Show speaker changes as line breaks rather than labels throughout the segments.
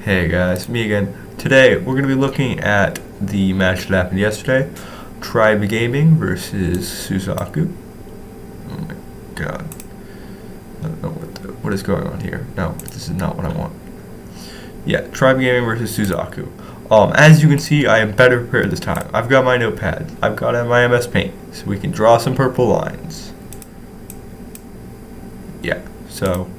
Hey guys, me again. Today we're going to be looking at the match that happened yesterday. Tribe Gaming versus Suzaku. Oh my god. I don't know what is going on here. No, this is not what I want. Yeah, Tribe Gaming versus Suzaku. As you can see, I am better prepared this time. I've got my notepad. I've got my MS Paint, so we can draw some purple lines. Yeah, so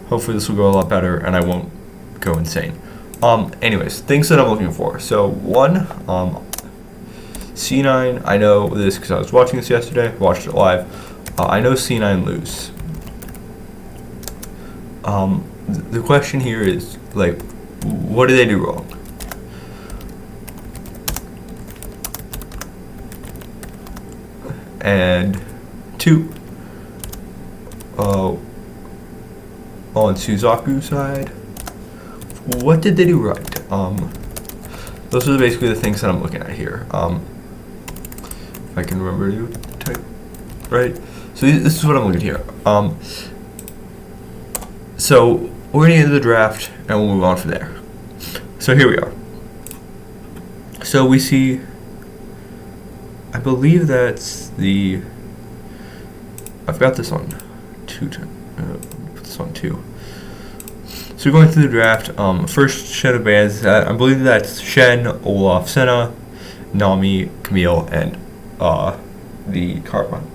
hopefully this will go a lot better and I won't go insane. Anyways, things that I'm looking for. So one, C9. I know this because I was watching this yesterday. Watched it live. I know C9 lose. The question here is like, what did they do wrong? And two, on Suzaku's side, what did they do right? Those are basically the things that I'm looking at here. If I can remember to type right. So this is what I'm looking at here. So we're gonna get into the draft and we'll move on from there. So here we are. So we see, I believe that's the, I've got this on two, put this on two. So we're going through the draft. First set of bands, I believe that's Shen, Olaf, Senna, Nami, Camille, and the Carbon.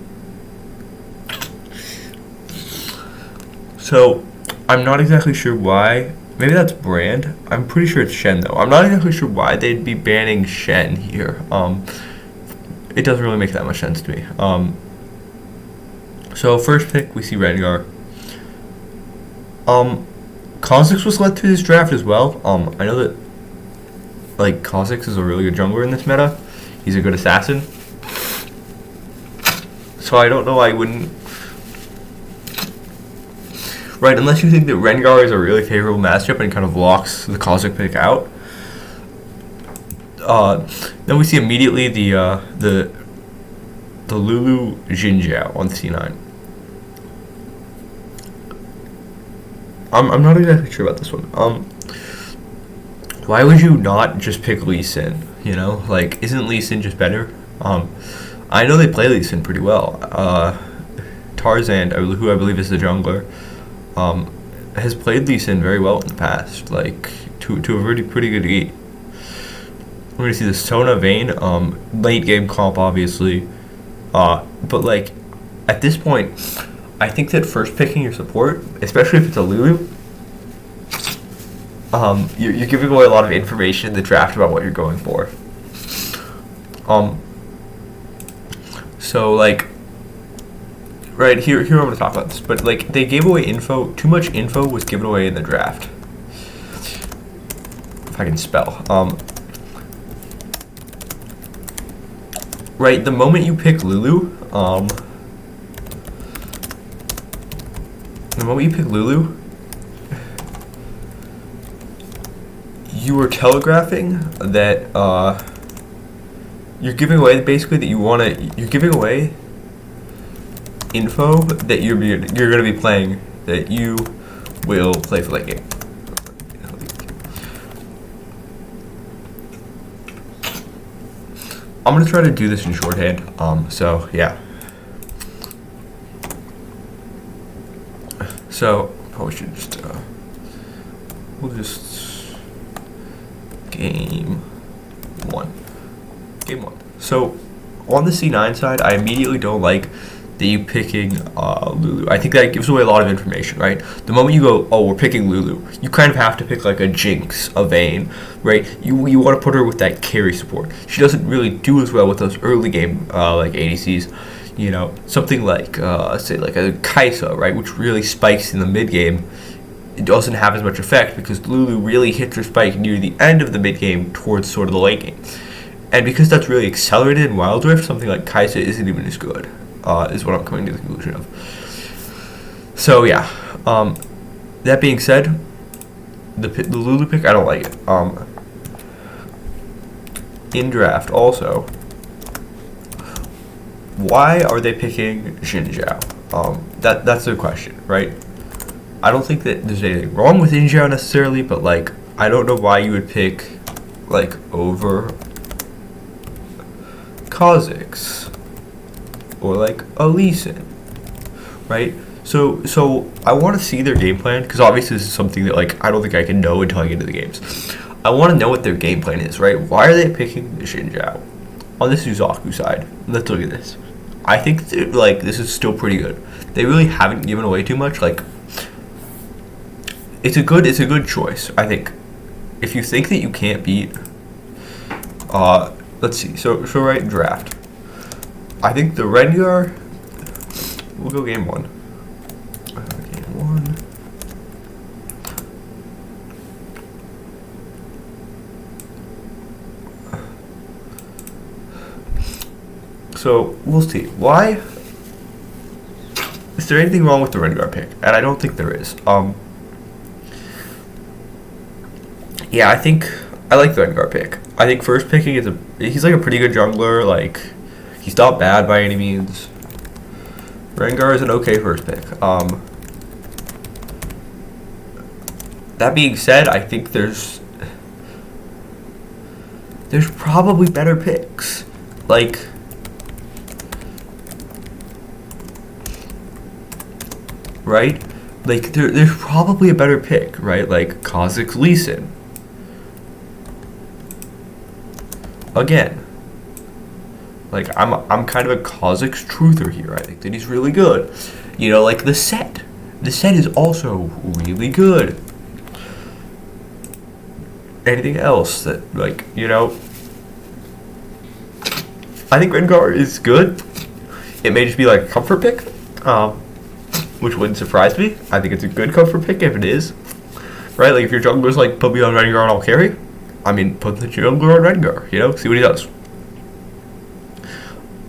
So I'm not exactly sure why. Maybe that's Brand. I'm pretty sure it's Shen though. I'm not exactly sure why they'd be banning Shen here. It doesn't really make that much sense to me. So first pick we see Rengar. Kha'Zix was led through this draft as well. I know that like Kha'Zix is a really good jungler in this meta. He's a good assassin. So I don't know why I wouldn't. Right, unless you think that Rengar is a really favorable matchup and kind of locks the Kha'Zix pick out. Then we see immediately the Lulu Jinjiao on C9. I'm not exactly sure about this one. Why would you not just pick Lee Sin? You know, like, isn't Lee Sin just better? I know they play Lee Sin pretty well. Tarzan, who I believe is the jungler, has played Lee Sin very well in the past, like to a pretty good degree. We're gonna see the Sona Vayne, late game comp obviously, but like at this point, I think that first picking your support, especially if it's a Lulu, you're giving away a lot of information in the draft about what you're going for. So like, right here I'm gonna talk about this, but like they gave away info. Too much info was given away in the draft. If I can spell. Right, the moment you pick Lulu, you are telegraphing that you're giving away basically that you're giving away info that you're going to be playing, that you will play for late game. I'm going to try to do this in shorthand. So yeah. So probably should just we'll just game one. So on the C9 side, I immediately don't like that you picking Lulu. I think that gives away a lot of information, right? The moment you go, oh, we're picking Lulu, you kind of have to pick like a Jinx, a Vayne, right? You want to put her with that carry support. She doesn't really do as well with those early game like ADCs. You know, something like say like a Kai'Sa, right, which really spikes in the mid game. It doesn't have as much effect because Lulu really hits her spike near the end of the mid game towards sort of the late game. And because that's really accelerated in Wild Rift, something like Kai'Sa isn't even as good, is what I'm coming to the conclusion of. So yeah, that being said, the Lulu pick, I don't like it. In draft also, why are they picking Jinjiao? That's the question, right? I don't think that there's anything wrong with Injao necessarily, but like I don't know why you would pick like over Kha'Zix or like a Lee Sin, right? So I want to see their game plan, because obviously this is something that like I don't think I can know until I get into the games. I want to know what their game plan is, right? Why are they picking the Xinjiao on the Suzaku side? Let's look at this. I think that, like, this is still pretty good. They really haven't given away too much. Like, it's a good choice, I think. If you think that you can't beat, let's see. So right, draft. I think the Rengar. We'll go game one. Game one. So we'll see. Why? Is there anything wrong with the Rengar pick? And I don't think there is. Yeah, I think I like the Rengar pick. I think first picking is he's like a pretty good jungler. Like, he's not bad by any means. Rengar is an okay first pick. That being said, I think there's probably better picks. Like, right? Like, there's probably a better pick, right? Like Kha'Zix Lee Sin. Again, like I'm kind of a Kha'Zix truther here. I think that he's really good. You know, like the set is also really good. Anything else that, like, you know, I think Rengar is good. It may just be like a comfort pick, which wouldn't surprise me. I think it's a good comfort pick if it is, right? Like, if your jungler's like, put me on Rengar and I'll carry, I mean, put the jungler on Rengar, you know, see what he does.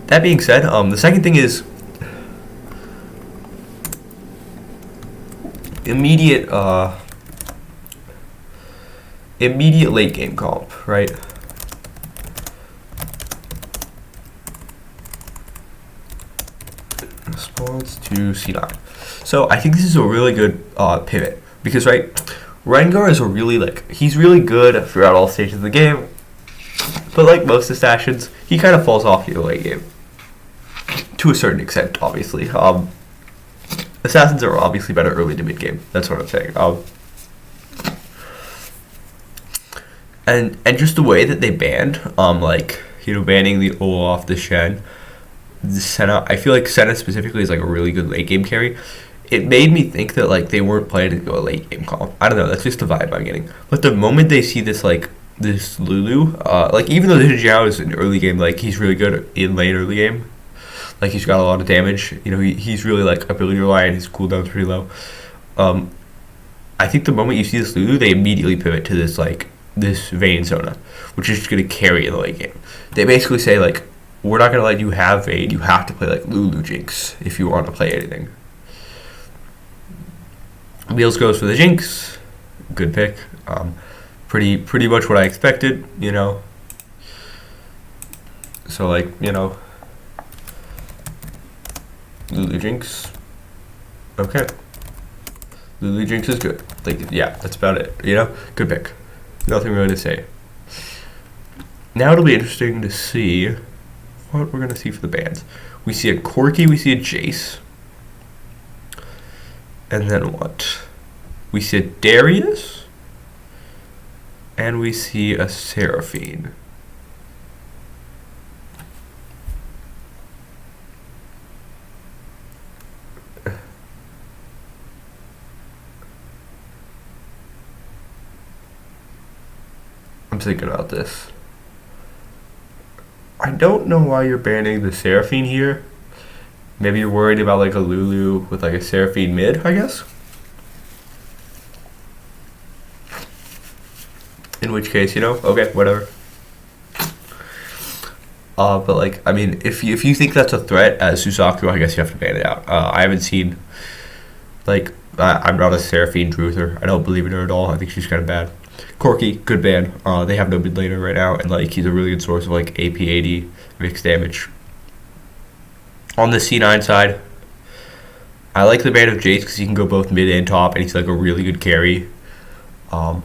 That being said, the second thing is immediate late game comp, right? Response to C9. So I think this is a really good pivot, because, right, Rengar is he's really good throughout all stages of the game, but like most assassins, he kind of falls off in the late game to a certain extent. Obviously, assassins are obviously better early to mid game. That's what I'm saying. And just the way that they banned, like, you know, banning the Olaf, the Shen, the Senna. I feel like Senna specifically is like a really good late game carry. It made me think that, like, they weren't planning to go a late game comp. I don't know. That's just the vibe I'm getting. But the moment they see this, like, this Lulu, like, even though this Zhao is in early game, like, he's really good in late early game. Like, he's got a lot of damage. You know, he's really, like, ability reliant. His cooldown's pretty low. I think the moment you see this Lulu, they immediately pivot to this, like, this Vayne Sona, which is just going to carry in the late game. They basically say, like, we're not going to let you have Vayne. You have to play, like, Lulu Jinx if you want to play anything. Wheels goes for the Jinx. Good pick. Pretty much what I expected, you know. So, like, you know, Lulu Jinx. Okay. Lulu Jinx is good. Like, yeah, that's about it, you know. Good pick. Nothing really to say. Now it'll be interesting to see what we're going to see for the bans. We see a Corki, we see a Jace. And then what? We see a Darius. And we see a Seraphine. I'm thinking about this. I don't know why you're banning the Seraphine here. Maybe you're worried about, like, a Lulu with, like, a Seraphine mid, I guess. In which case, you know, okay, whatever. But, like, I mean, if you think that's a threat as Suzaku, I guess you have to ban it out. I haven't seen, like, I'm not a Seraphine truther. I don't believe in her at all. I think she's kind of bad. Corki, good ban. They have no mid laner right now, and, like, he's a really good source of, like, AP 80 mixed damage. On the C9 side, I like the Band of Jace because he can go both mid and top, and he's like a really good carry. Um,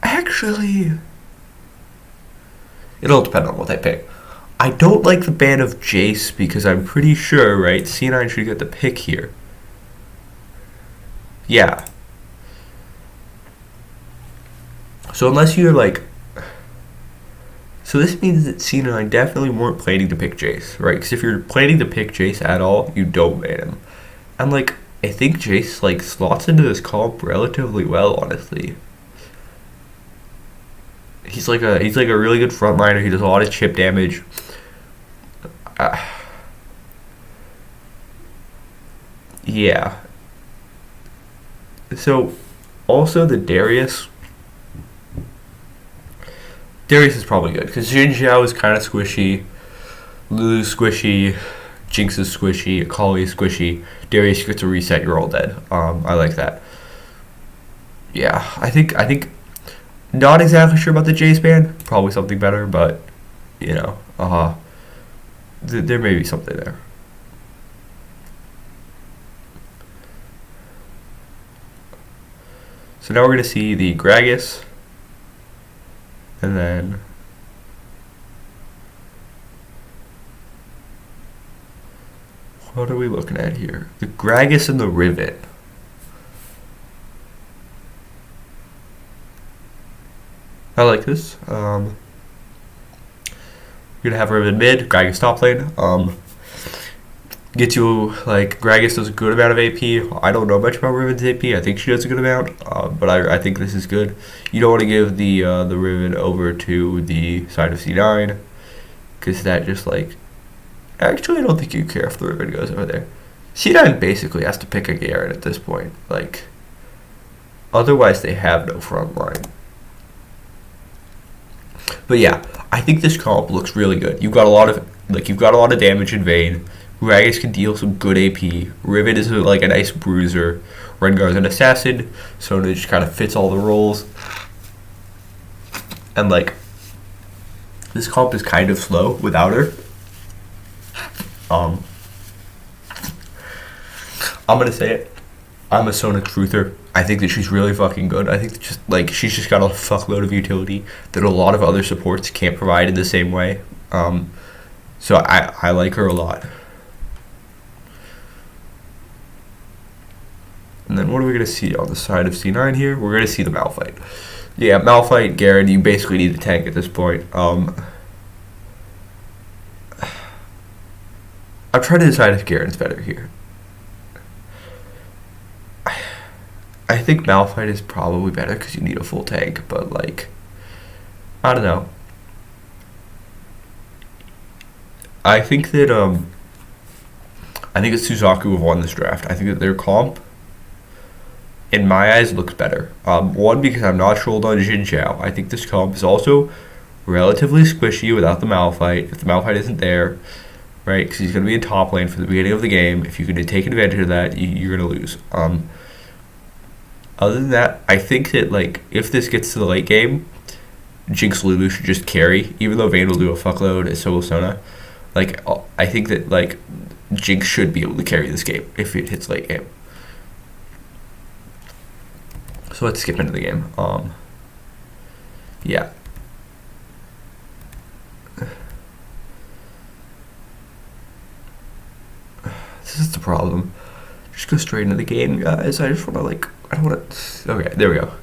actually, it'll depend on what I pick. I don't like the Band of Jace because I'm pretty sure, right, C9 should get the pick here. Yeah. So unless you're like... So this means that C9 definitely weren't planning to pick Jace, right? Because if you're planning to pick Jace at all, you don't ban him. And like, I think Jace like slots into this comp relatively well, honestly. He's like a really good frontliner. He does a lot of chip damage. Yeah. So also the Darius is probably good because Jin Zhao is kind of squishy, Lulu's squishy, Jinx is squishy, Akali is squishy. Darius gets a reset, you're all dead. I like that. Yeah, I think not exactly sure about the Jace ban. Probably something better, but you know, there may be something there. So now we're gonna see the Gragas, and then what are we looking at here? The Gragas and the Rivet. I like this. We're gonna have Rivet mid, Gragas top lane. Gets you like Gragas does a good amount of AP. I don't know much about Riven's AP. I think she does a good amount, but I think this is good. You don't want to give the Riven over to the side of C9 because that just like. Actually, I don't think you care if the Riven goes over there. C9 basically has to pick a Garen at this point. Like, otherwise they have no front line. But yeah, I think this comp looks really good. You've got a lot of damage in Vayne. Gragas can deal some good AP. Rivet is like a nice bruiser. Rengar's an assassin, so it just kind of fits all the roles. And like, this comp is kind of slow without her. I'm gonna say it. I'm a Sona truther. I think that she's really fucking good. I think that she's just got a fuckload of utility that a lot of other supports can't provide in the same way. So I like her a lot. And then what are we gonna see on the side of C9 here? We're gonna see the Malphite. Yeah, Malphite, Garen. You basically need a tank at this point. I'm trying to decide if Garen's better here. I think Malphite is probably better because you need a full tank, but like, I don't know. I think that Suzaku have won this draft. I think that their comp, in my eyes, looks better. One, because I'm not sold on Jin Zhao. I think this comp is also relatively squishy without the Malphite. If the Malphite isn't there, right, because he's going to be in top lane for the beginning of the game. If you can take advantage of that, you're going to lose. Other than that, I think that like if this gets to the late game, Jinx Lulu should just carry, even though Vayne will do a fuckload, and so will Sona. Like, I think that like Jinx should be able to carry this game if it hits late game. So let's skip into the game. Yeah. This is the problem. Just go straight into the game, guys. I just want to like, I don't want to. Okay, there we go.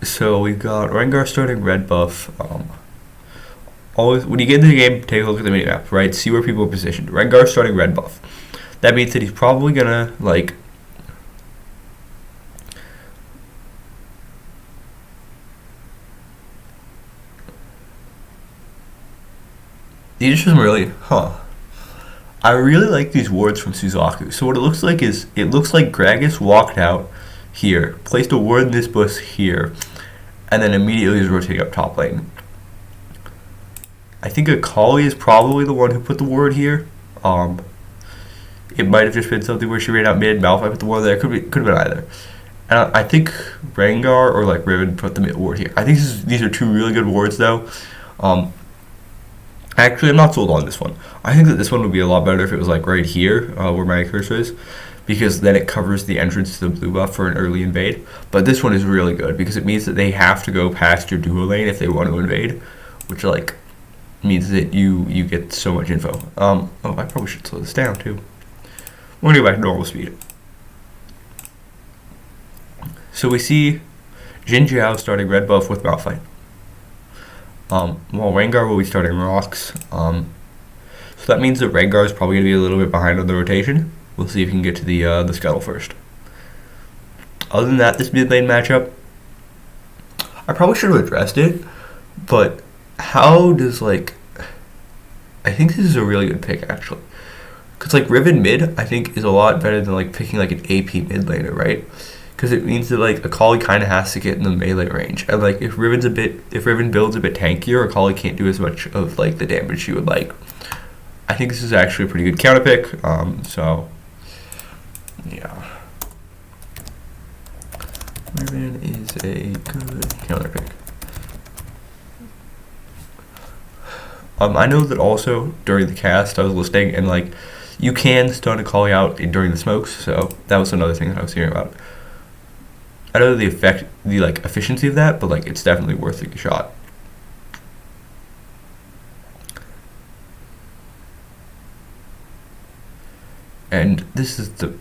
So we got Rengar starting red buff. Always when you get into the game, take a look at the minimap, right? See where people are positioned. Rengar starting red buff. That means that he's probably gonna like. These are some really, I really like these wards from Suzaku. So what it looks like is, it looks like Gragas walked out here, placed a ward in this bush here, and then immediately is rotating up top lane. I think Akali is probably the one who put the ward here. It might have just been something where she ran out mid, Malphite put the ward there, could have been either. And I think Rengar or like Riven put the mid ward here. I think these are two really good wards though. Actually, I'm not sold on this one. I think that this one would be a lot better if it was like right here, where my cursor is, because then it covers the entrance to the blue buff for an early invade. But this one is really good because it means that they have to go past your duo lane if they want to invade, which like means that you get so much info. Oh, I probably should slow this down too. We're gonna go back to normal speed. So we see Jin Jiao starting red buff with Malphite. While Rengar will be starting rocks. So that means that Rengar is probably going to be a little bit behind on the rotation. We'll see if we can get to the scuttle first. Other than that, this mid lane matchup, I probably should have addressed it, but how does like, I think this is a really good pick actually. Because like Riven mid, I think is a lot better than like picking like an AP mid laner, right? Because it means that like Akali kind of has to get in the melee range, and like if Riven builds a bit tankier, Akali can't do as much of like the damage she would like. I think this is actually a pretty good counter pick. So yeah, Riven is a good counter pick. I know that also during the cast I was listening, and like you can stun Akali out during the smokes, so that was another thing that I was hearing about. I don't know the like efficiency of that, but like it's definitely worth a shot. And this is the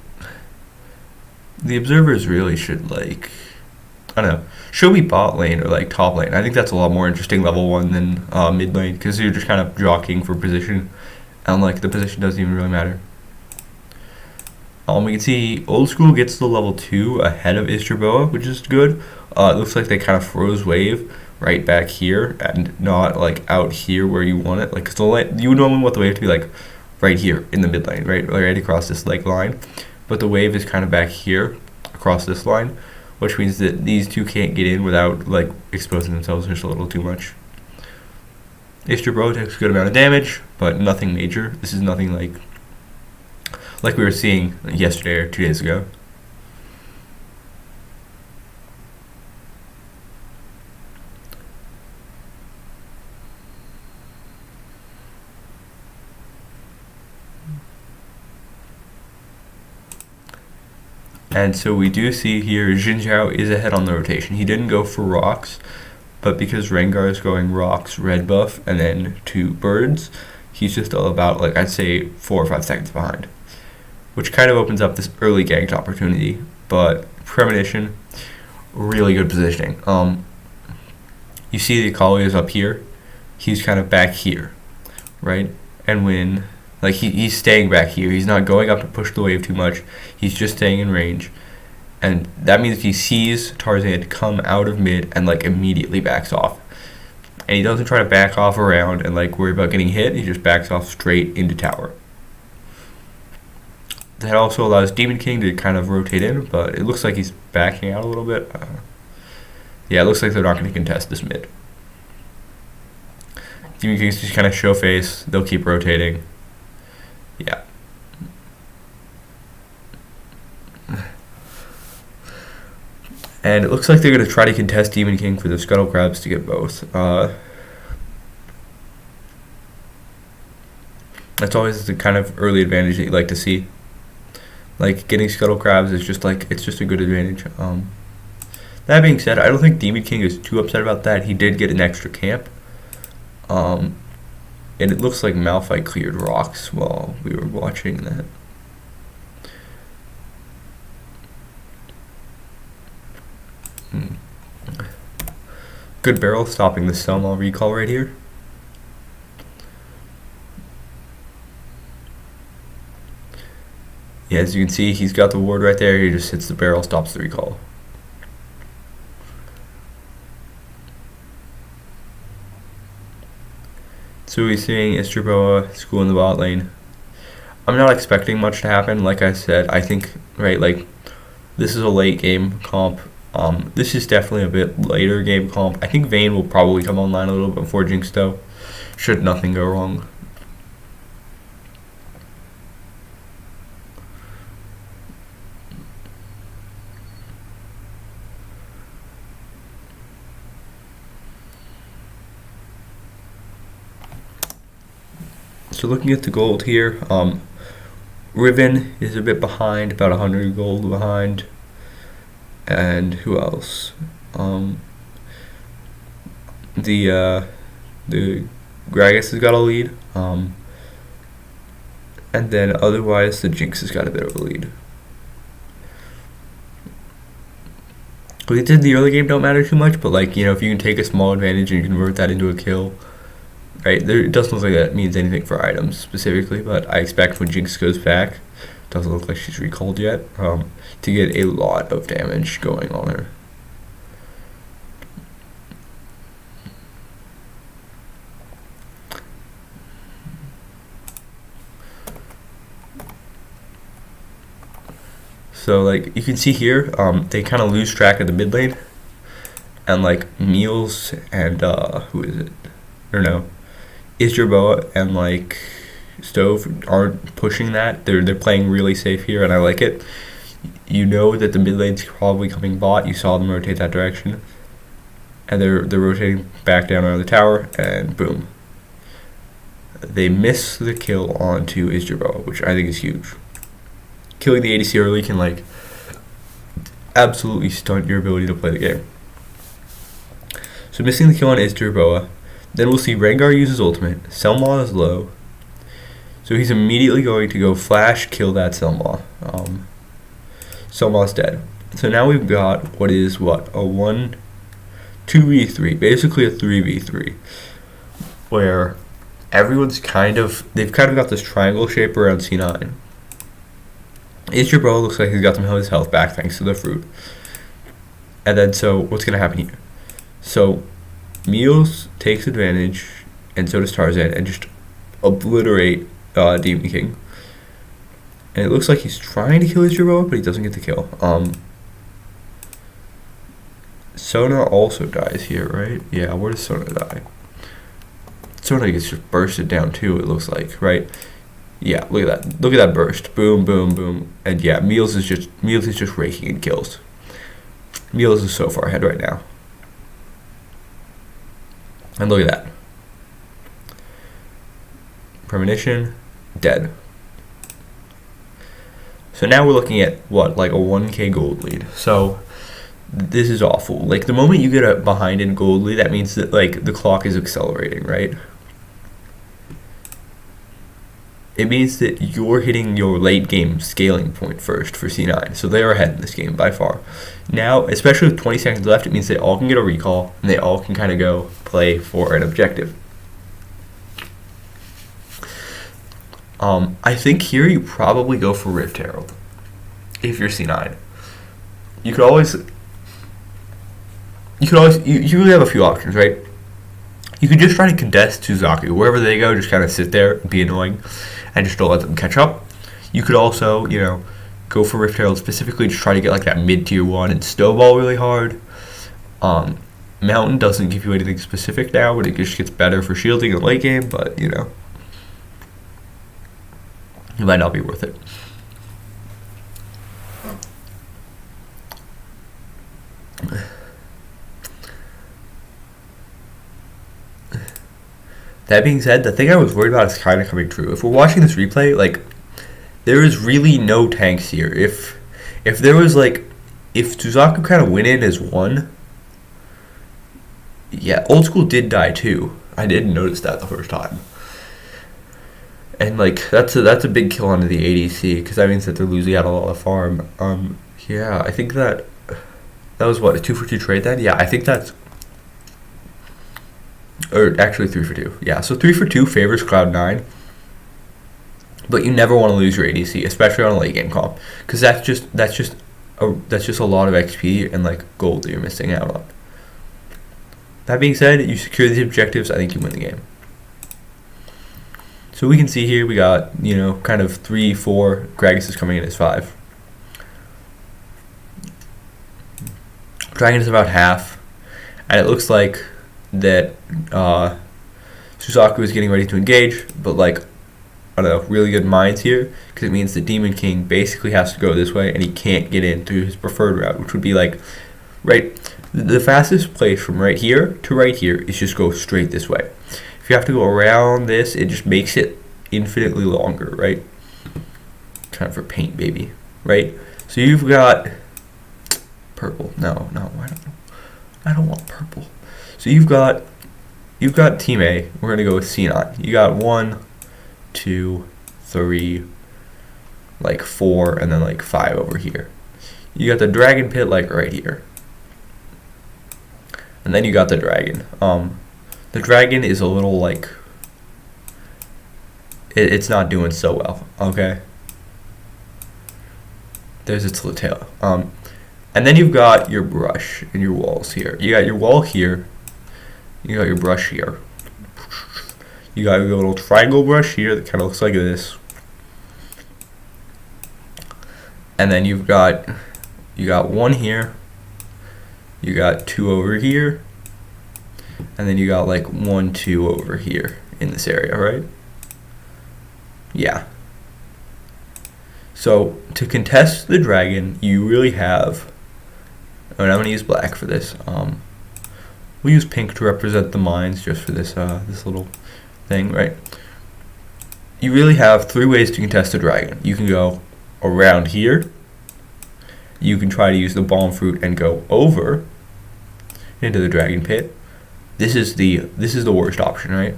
observers really should like, I don't know, show me bot lane or like top lane. I think that's a lot more interesting level 1 than mid lane, because you're just kind of jockeying for position, and like the position doesn't even really matter. We can see Old School gets to level 2 ahead of Isturboa, which is good. It looks like they kind of froze wave right back here and not like out here where you want it. Like, so you would normally want the wave to be like right here in the mid lane, right across this like line. But the wave is kind of back here across this line, which means that these two can't get in without like exposing themselves just a little too much. Isturboa takes a good amount of damage, but nothing major. This is nothing like we were seeing yesterday or 2 days ago. And so we do see here Jin Jiao is ahead on the rotation. He didn't go for rocks, but because Rengar is going rocks, red buff, and then 2 birds, he's just about like I'd say 4 or 5 seconds behind, which kind of opens up this early ganked opportunity. But Premonition, really good positioning. You see the Akali is up here, he's kind of back here, right? And when like he's staying back here, he's not going up to push the wave too much, he's just staying in range, and that means he sees Tarzan come out of mid and like immediately backs off, and he doesn't try to back off around and like worry about getting hit. He just backs off straight into tower. That also allows Demon King to kind of rotate in, but it looks like he's backing out a little bit. Yeah, it looks like they're not going to contest this mid. Demon King's just kind of show face. They'll keep rotating. Yeah. And it looks like they're going to try to contest Demon King for the Scuttle Crabs to get both. That's always the kind of early advantage that you like to see. Like, getting Scuttle Crabs is just like, it's just a good advantage. That being said, I don't think Demon King is too upset about that. He did get an extra camp. And it looks like Malphite cleared rocks while we were watching that. Good barrel stopping the Selma recall right here. Yeah, as you can see, he's got the ward right there. He just hits the barrel, stops the recall. So we're seeing Isturboa school in the bot lane. I'm not expecting much to happen. Like I said, I think, right, like, this is a late game comp. This is definitely a bit later game comp. I think Vayne will probably come online a little bit before Jinx, though, should nothing go wrong. So looking at the gold here, Riven is a bit behind, about 100 gold behind. And who else? The gragas has got a lead. And then otherwise the Jinx has got a bit of a lead. We did the early game don't matter too much, but like, you know, if you can take a small advantage and convert that into a kill, right? It doesn't look like that means anything for items specifically, but I expect when Jinx goes back, doesn't look like she's recalled yet, to get a lot of damage going on her. So like you can see here, they kind of lose track of the mid lane, and like Meals and who is it? Or no, Isjerboa and like Stove aren't pushing that. They're playing really safe here, and I like it. You know that the mid lane's probably coming bot. You saw them rotate that direction, and they're rotating back down around the tower, and boom, they miss the kill onto Isjerboa, which I think is huge. Killing the ADC early can like absolutely stunt your ability to play the game. So missing the kill on Isjerboa. Then we'll see Rengar use his ultimate. Selma is low, so he's immediately going to go flash kill that Selma. Selma's dead. So now we've got a 2v3, basically a 3v3, where they've kind of got this triangle shape around C9. Isjerboa looks like he's got some of his health back thanks to the fruit. And then so what's going to happen here? So Meals takes advantage, and so does Tarzan, and just obliterate Demon King. And it looks like he's trying to kill Isjerboa, but he doesn't get the kill. Sona also dies here, right? Yeah, where does Sona die? Sona gets just bursted down too, it looks like, right? Yeah, look at that. Look at that burst. Boom, boom, boom. And yeah, Meals is just raking in kills. Meals is so far ahead right now. And look at that. Premonition, dead. So now we're looking at what, like a 1k gold lead. So this is awful. Like the moment you get a behind in gold lead, that means that like the clock is accelerating, right? It means that you're hitting your late game scaling point first for C9. So they are ahead in this game by far. Now, especially with 20 seconds left, it means they all can get a recall and they all can kind of go play for an objective. I think here you probably go for Rift Herald if you're C9. You really have a few options, right? You could just try to contest Suzaku. Wherever they go, just kind of sit there and be annoying and just don't let them catch up. You could also, you know, go for Rift Herald specifically to try to get like that mid-tier 1 and snowball really hard. Mountain doesn't give you anything specific now, but it just gets better for shielding in the late game, but, you know, it might not be worth it. That being said, the thing I was worried about is kind of coming true. If we're watching this replay, like, there is really no tanks here. If there was, like, if Suzaku kind of went in as one, yeah, Old School did die too. I didn't notice that the first time. And, like, that's a big kill onto the ADC, because that means that they're losing out a lot of farm. Yeah, I think that was, what, a 2-for-2 trade then? Yeah, I think that's... Or actually 3-for-2. Yeah, so 3-for-2 favors Cloud9. But you never want to lose your ADC, especially on a late game comp, because that's just a lot of XP and like gold that you're missing out on. That being said, you secure these objectives, I think you win the game. So we can see here we got, you know, kind of 3, 4. Gragas is coming in as 5. Dragon is about half, and it looks like that Suzaku is getting ready to engage, but like, I don't know, really good minds here, because it means the Demon King basically has to go this way and he can't get into his preferred route, which would be like, right, the fastest place from right here to right here is just go straight this way. If you have to go around this, it just makes it infinitely longer, right? Kind of for paint, baby, right? So you've got purple. No, I don't want purple. So you've got team A. We're gonna go with C9. You got 1, 2, 3, like 4, and then like 5 over here. You got the dragon pit like right here, and then you got the dragon. The dragon is a little like it's not doing so well. Okay. There's its little tail. And then you've got your brush and your walls here. You got your wall here. You got your brush here. You got your little triangle brush here that kind of looks like this. And then you got 1 here. You got 2 over here. And then you got like 1, 2 over here in this area, right? Yeah. So to contest the dragon, you really have. And I'm gonna use black for this. We'll use pink to represent the mines just for this this little thing, right? You really have 3 ways to contest the dragon. You can go around here. You can try to use the bomb fruit and go over into the dragon pit. This is the worst option, right?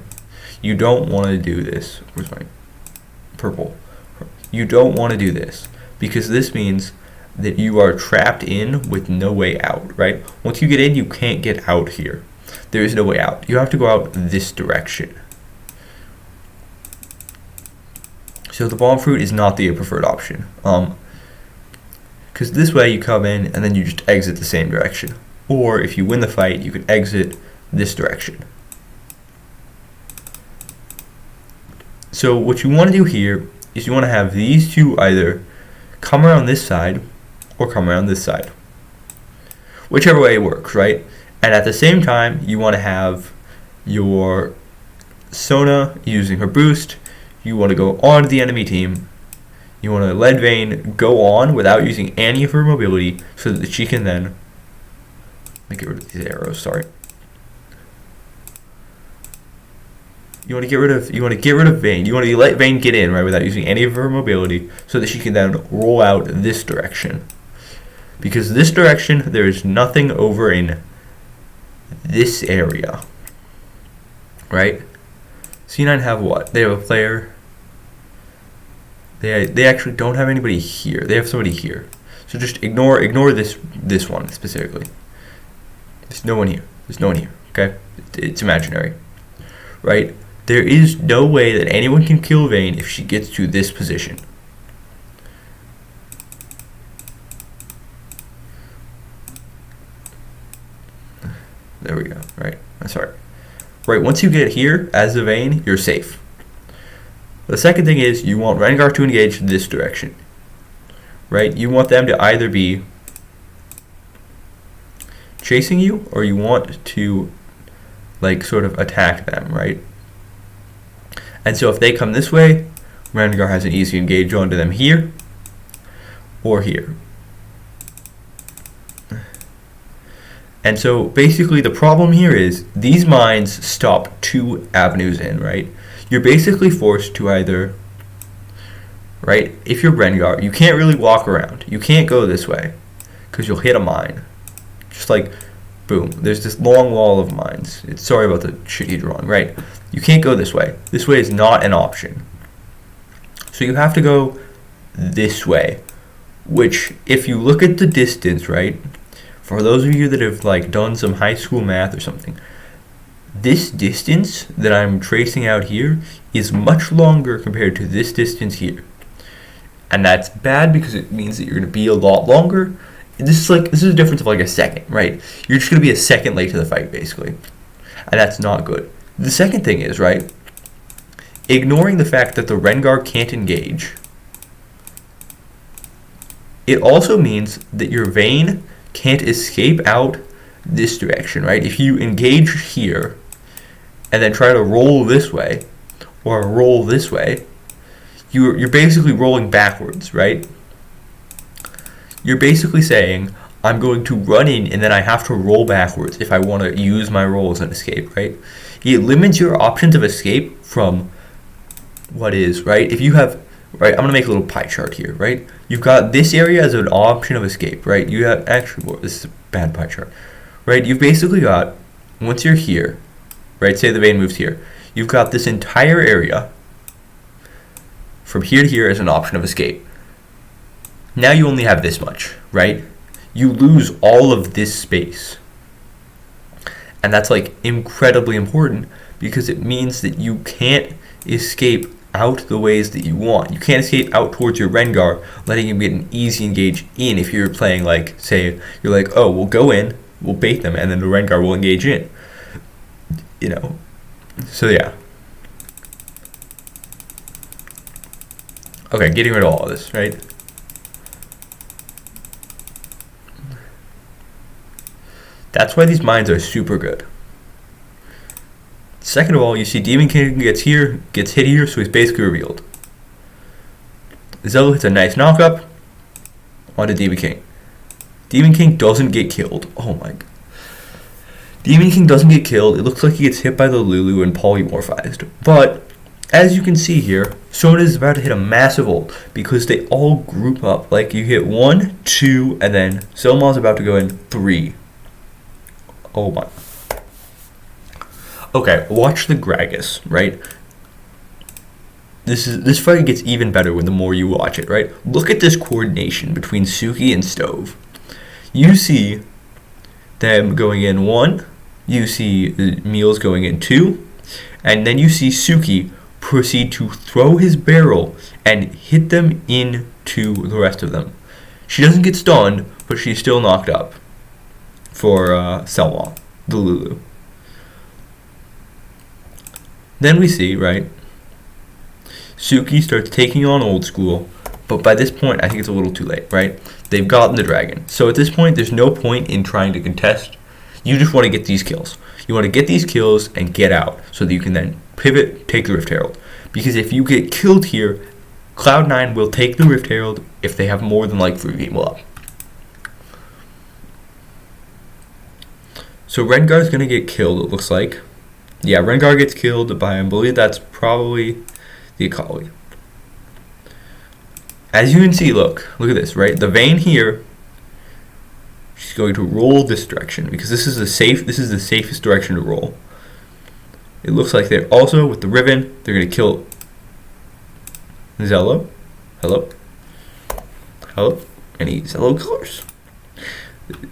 You don't want to do this. Where's my purple? You don't want to do this because this means that you are trapped in with no way out, right? Once you get in, you can't get out here. There is no way out. You have to go out this direction. So the bomb fruit is not the preferred option. Because this way you come in and then you just exit the same direction. Or if you win the fight, you can exit this direction. So what you want to do here is you want to have these two either come around this side or come around this side. Whichever way works, right? And at the same time, you want to have your Sona using her boost. You want to go on to the enemy team. You want to let Vayne go on without using any of her mobility so that she can then... Let me get rid of these arrows, sorry. You want to get rid of Vayne. You want to let Vayne get in, right, without using any of her mobility so that she can then roll out this direction. Because this direction, there is nothing over in this area. Right? C9 have what? They have a player. They actually don't have anybody here. They have somebody here. So just ignore this one specifically. There's no one here. There's no one here. Okay? It's imaginary. Right? There is no way that anyone can kill Vayne if she gets to this position. There we go. Right. Sorry. Right. Once you get here as a Vayne, you're safe. The second thing is you want Rengar to engage this direction. Right. You want them to either be chasing you or you want to like sort of attack them. Right. And so if they come this way, Rengar has an easy engage onto them here or here. And so basically the problem here is these mines stop 2 avenues in, right? You're basically forced to either, right, if you're Rengar, you can't really walk around. You can't go this way because you'll hit a mine. Just like, boom, there's this long wall of mines. Sorry about the shitty drawing, right? You can't go this way. This way is not an option. So you have to go this way, which if you look at the distance, right, for those of you that have like done some high school math or something, this distance that I'm tracing out here is much longer compared to this distance here. And that's bad because it means that you're going to be a lot longer. This is a difference of like a second, right? You're just going to be a second late to the fight basically. And that's not good. The second thing is, right, ignoring the fact that the Rengar can't engage, it also means that your Vayne can't escape out this direction, right? If you engage here and then try to roll this way or roll this way, you're basically rolling backwards, right? You're basically saying, I'm going to run in and then I have to roll backwards if I want to use my roll as an escape, right? It limits your options of escape from what is, right? If you have, right, I'm going to make a little pie chart here, right? You've got this area as an option of escape, right? You have, actually, well, this is a bad pie chart, right? You've basically got, once you're here, right, say the vein moves here, you've got this entire area from here to here as an option of escape. Now you only have this much, right? You lose all of this space. And that's like incredibly important because it means that you can't escape out the ways that you want. You can't escape out towards your Rengar, letting him get an easy engage in if you're playing like, say, you're like, oh, we'll go in, we'll bait them, and then the Rengar will engage in. You know, so yeah. Okay, getting rid of all of this, right? That's why these mines are super good. Second of all, you see Demon King gets hit here, so he's basically revealed. Zello hits a nice knockup onto Demon King. Demon King doesn't get killed. Oh my god. Demon King doesn't get killed. It looks like he gets hit by the Lulu and polymorphized. But, as you can see here, Sona is about to hit a massive ult because they all group up. Like, you hit 1, 2, and then Selma's about to go in 3. Oh my. Okay, watch the Gragas, right? This fight gets even better when the more you watch it, right? Look at this coordination between Tsuki and Stove. You see them going in 1, you see Meals going in 2, and then you see Tsuki proceed to throw his barrel and hit them into the rest of them. She doesn't get stunned, but she's still knocked up for Selma, the Lulu. Then we see, right, Tsuki starts taking on Old School, but by this point, I think it's a little too late, right? They've gotten the dragon. So at this point, there's no point in trying to contest. You just want to get these kills. You want to get these kills and get out so that you can then pivot, take the Rift Herald. Because if you get killed here, Cloud9 will take the Rift Herald if they have more than like 3 people up. So Rengar's going to get killed, it looks like. Yeah, Rengar gets killed by, I believe that's probably the Akali. As you can see, look at this, right? The Vayne here, she's going to roll this direction because this is the safest direction to roll. It looks like they're also, with the Riven, they're going to kill Zello. Hello? Any Zello killers?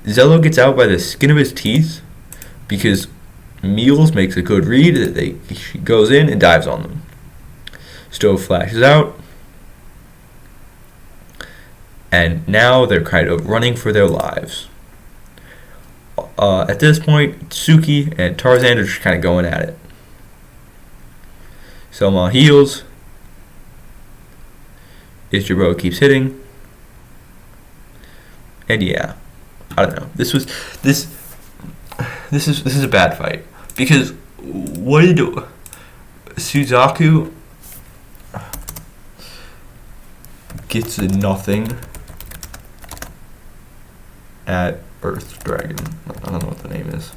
Zello gets out by the skin of his teeth because Meals makes a good read that she goes in and dives on them. Stove flashes out. And now they're kind of running for their lives. At this point, Tsuki and Tarzan are just kind of going at it. Selma heals. Ichigo keeps hitting. And yeah, I don't know. This is a bad fight because what did Suzaku gets a nothing at Earth Dragon. I don't know what the name is.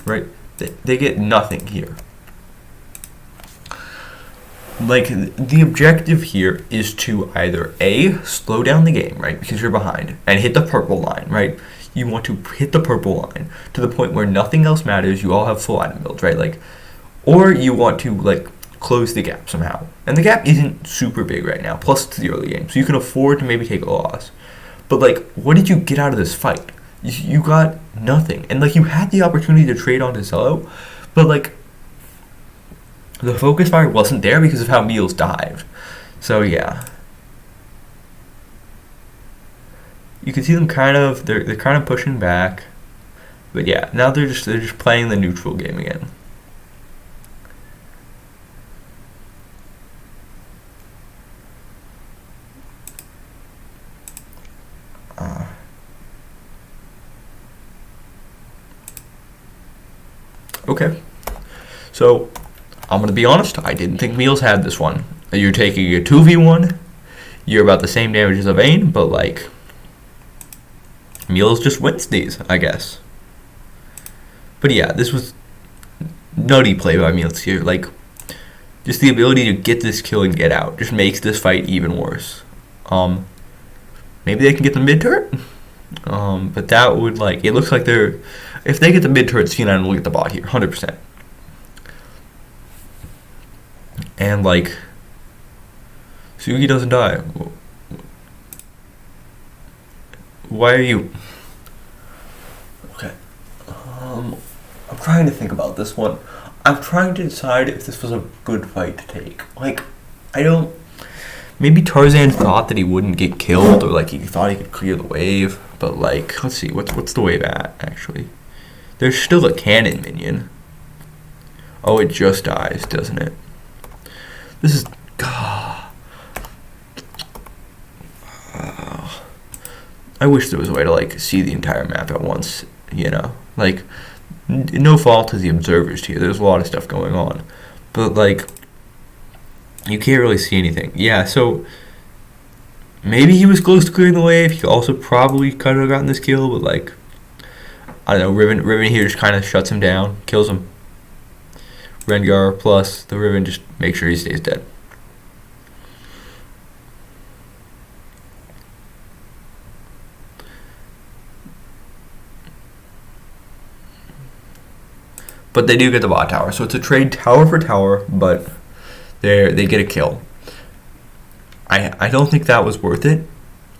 Right? They get nothing here. Like, the objective here is to either A, slow down the game, right, because you're behind, and hit the purple line, right? You want to hit the purple line to the point where nothing else matters, you all have full item builds, right? Like, or you want to, like, close the gap somehow. And the gap isn't super big right now, plus it's the early game, so you can afford to maybe take a loss. But, like, what did you get out of this fight? You got nothing. And, like, you had the opportunity to trade onto Zello, but, like, the focus fire wasn't there because of how Meals dived. So, yeah. You can see them kind of, they're kind of pushing back. But, yeah, now they're just playing the neutral game again. Okay. So, I'm going to be honest, I didn't think Meals had this one. You're taking a 2v1, you're about the same damage as a Vayne, but like, Meals just wins these, I guess. But yeah, this was nutty play by Meals here. Like, just the ability to get this kill and get out just makes this fight even worse. Maybe they can get the mid turret. But that would, like, it looks like they're, if they get the mid turret, C9 will get the bot here, 100%. And, like, Tsuki doesn't die. Why are you? Okay. I'm trying to think about this one. I'm trying to decide if this was a good fight to take. Like, I don't. Maybe Tarzan thought that he wouldn't get killed, or like he thought he could clear the wave. But like, let's see, what's the wave at actually? There's still a cannon minion. Oh, it just dies, doesn't it? This is. I wish there was a way to like see the entire map at once. You know, like. No fault to the observers here. There's a lot of stuff going on, but like you can't really see anything. Yeah, so maybe he was close to clearing the wave. He also probably could have gotten this kill, but like I don't know. Riven here just kind of shuts him down, kills him. Rengar plus the Riven just make sure he stays dead. But they do get the bot tower, so it's a trade tower for tower, but they get a kill. I don't think that was worth it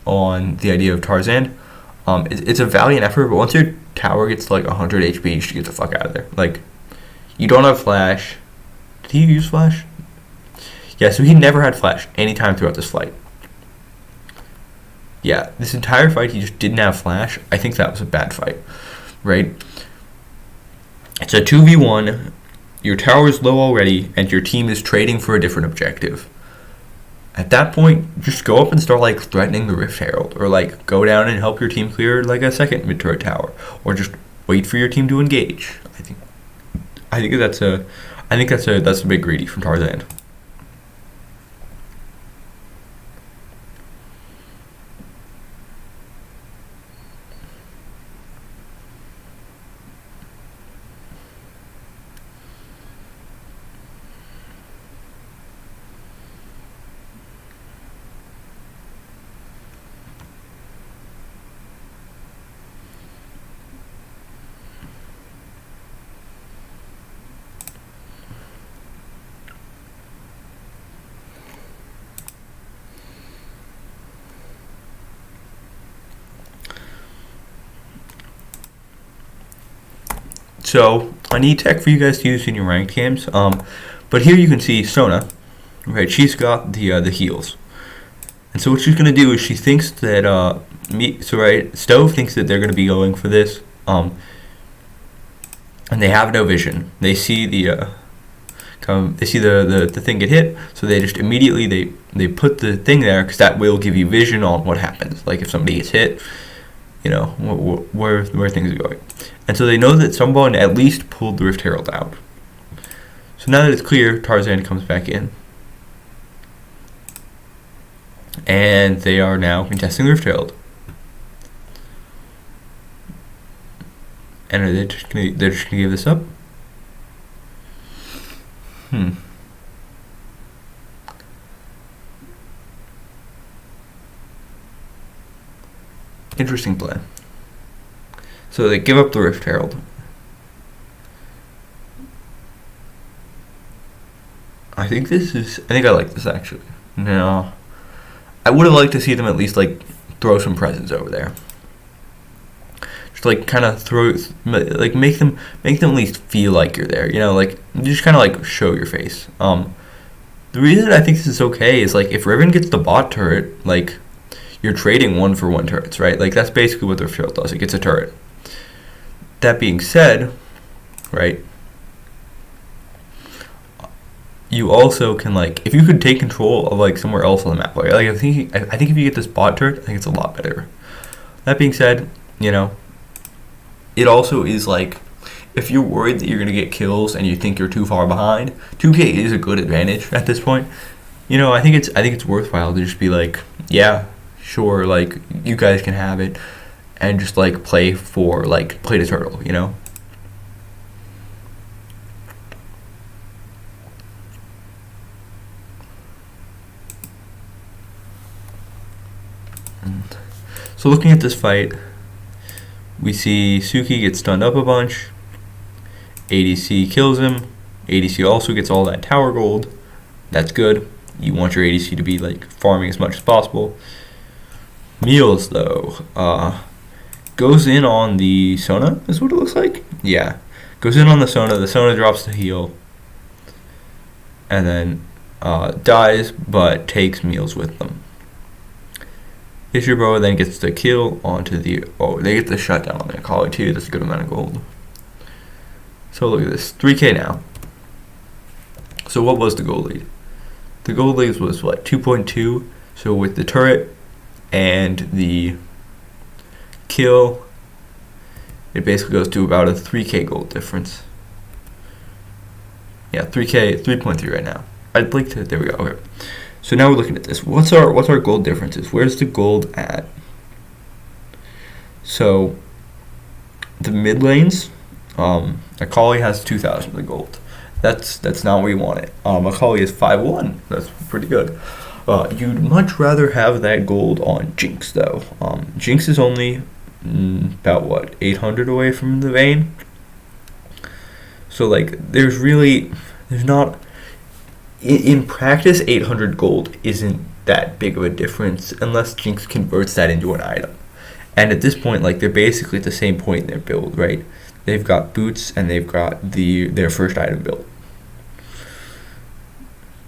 on the idea of Tarzan. It's a valiant effort, but once your tower gets to like 100 HP, you should get the fuck out of there. Like, you don't have flash. Did he use flash? Yeah, so he never had flash anytime throughout this fight. Yeah, this entire fight he just didn't have flash. I think that was a bad fight, right? It's a 2v1, your tower is low already, and your team is trading for a different objective. At that point, just go up and start like threatening the Rift Herald, or like go down and help your team clear like a second mid-turret tower, or just wait for your team to engage. I think that's a bit greedy from Tarzan. So I need tech for you guys to use in your ranked games. But here you can see Sona, right? She's got the heals, and so what she's gonna do is she thinks that Stove thinks that they're gonna be going for this, and they have no vision. They see the thing get hit, so they just immediately they put the thing there because that will give you vision on what happens. Like if somebody gets hit, you know where things are going. And so they know that someone at least pulled the Rift Herald out. So now that it's clear, Tarzan comes back in. And they are now contesting the Rift Herald. And are they just gonna give this up? Interesting plan. So they give up the Rift Herald. I think I like this actually. No. I would have liked to see them at least like throw some presents over there. Just like kind of like make them at least feel like you're there. You know, like just kind of like show your face. The reason I think this is okay is like if Riven gets the bot turret, like you're trading 1-for-1 turrets, right? Like that's basically what the Rift Herald does. It gets a turret. That being said, right, you also can like if you could take control of like somewhere else on the map, like I think if you get this bot turret, I think it's a lot better. That being said, you know, it also is like if you're worried that you're gonna get kills and you think you're too far behind, 2K is a good advantage at this point. You know, I think it's worthwhile to just be like, yeah, sure, like you guys can have it. And just like play the turtle, you know. So looking at this fight, we see Tsuki get stunned up a bunch. ADC kills him. ADC also gets all that tower gold. That's good. You want your ADC to be like farming as much as possible. Meals though, goes in on the Sona, is what it looks like. Yeah, goes in on the Sona drops the heal, and then dies, but takes Meals with them. Ishibro then gets the kill onto the, they get the shutdown on the Akali too. That's a good amount of gold. So look at this, 3k now. So what was the gold lead? The gold lead was what, 2.2. So with the turret and the kill, it basically goes to about a 3k gold difference. Yeah, 3.3 right now. I'd like to, there we go, okay. So now we're looking at this. What's our gold differences? Where's the gold at? So the mid lanes, Akali has 2,000 of the gold. That's not where you want it. Akali is 5-1. That's pretty good. You'd much rather have that gold on Jinx though. Jinx is only about what, 800 away from the Vayne. So like there's not in practice 800 gold isn't that big of a difference unless Jinx converts that into an item. And at this point, like they're basically at the same point in their build, right? They've got boots and they've got their first item built.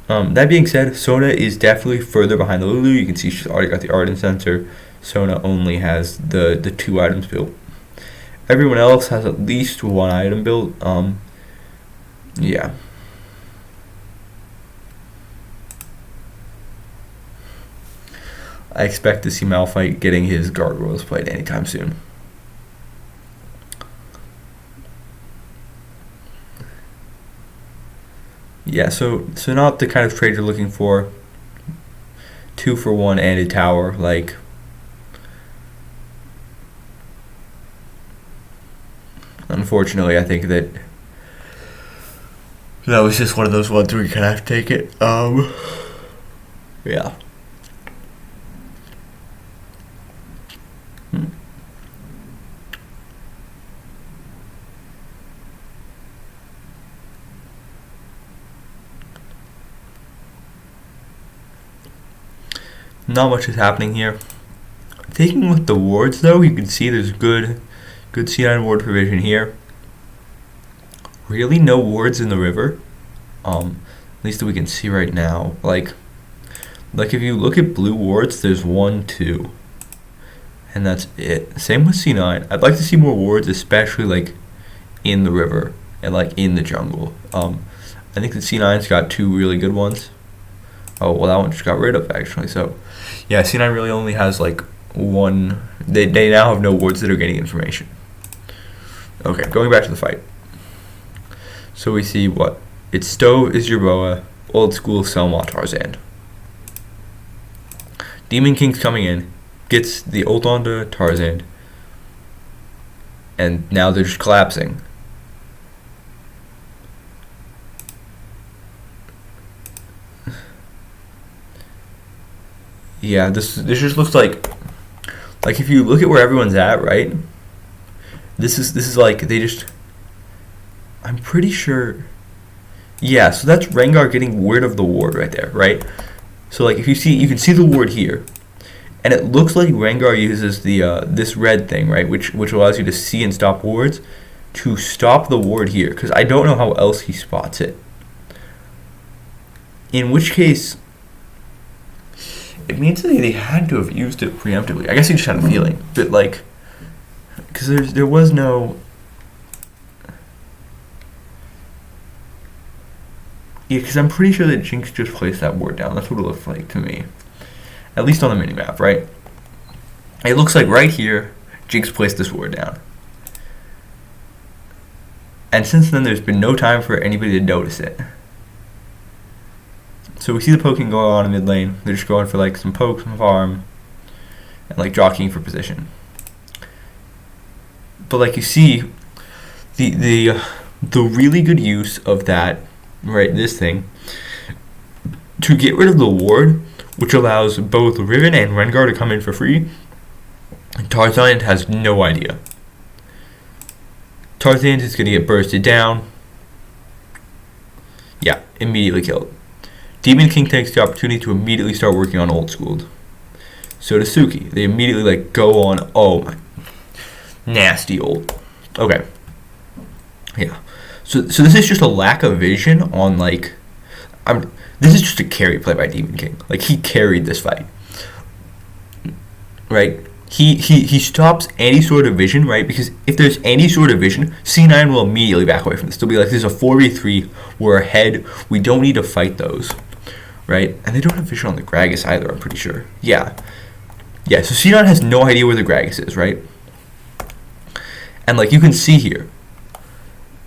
That being said, Sona is definitely further behind the Lulu. You can see she's already got the Arden Sensor. Sona only has the 2 items built. Everyone else has at least 1 item built. Yeah. I expect to see Malphite getting his gargoyles played anytime soon. Yeah, so not the kind of trade you're looking for. 2 for 1 and a tower, like unfortunately I think that was just one of those ones where you kinda have to take it. Yeah. Not much is happening here. Taking with the wards though, you can see there's good C9 ward provision here. Really no wards in the river. At least that we can see right now. Like if you look at blue wards, there's 1, 2. And that's it. Same with C9. I'd like to see more wards, especially like in the river and like in the jungle. I think the C9's got 2 really good ones. Oh, well, that one just got rid of, actually. So, yeah, C9 really only has, like, 1. They now have no wards that are getting information. Okay, going back to the fight. So we see what? It's Stove, Isherboa, Old School, Selma, Tarzan. Demon King's coming in, gets the ult onto Tarzan, and now they're just collapsing. Yeah, this just looks like if you look at where everyone's at, right? This is like they just. I'm pretty sure. Yeah, so that's Rengar getting word of the ward right there, right? So like if you can see the ward here, and it looks like Rengar uses the this red thing, right, which allows you to see and stop wards, to stop the ward here, because I don't know how else he spots it. In which case. It means that they had to have used it preemptively. I guess he just had a feeling, but like, because there was no. Yeah, because I'm pretty sure that Jinx just placed that ward down. That's what it looks like to me, at least on the minimap, right? It looks like right here, Jinx placed this ward down, and since then there's been no time for anybody to notice it. So we see the poking going on in mid lane. They're just going for like some poke, some farm, and like jockeying for position. But like you see, the really good use of that, right? This thing to get rid of the ward which allows both Riven and Rengar to come in for free. Tarzan has no idea. Tarzan is going to get bursted down. Yeah, immediately killed. Demon King takes the opportunity to immediately start working on Old Schooled. So does Tsuki. They immediately go on. Oh my, nasty old. Okay. Yeah. So this is just a lack of vision on this is just a carry play by Demon King. He carried this fight. Right? He stops any sort of vision, right? Because if there's any sort of vision, C9 will immediately back away from this. They'll be like, this is a 4v3, we're ahead, we don't need to fight those. Right? And they don't have vision on the Gragas either, I'm pretty sure. Yeah. Yeah, so C9 has no idea where the Gragas is, right? And you can see here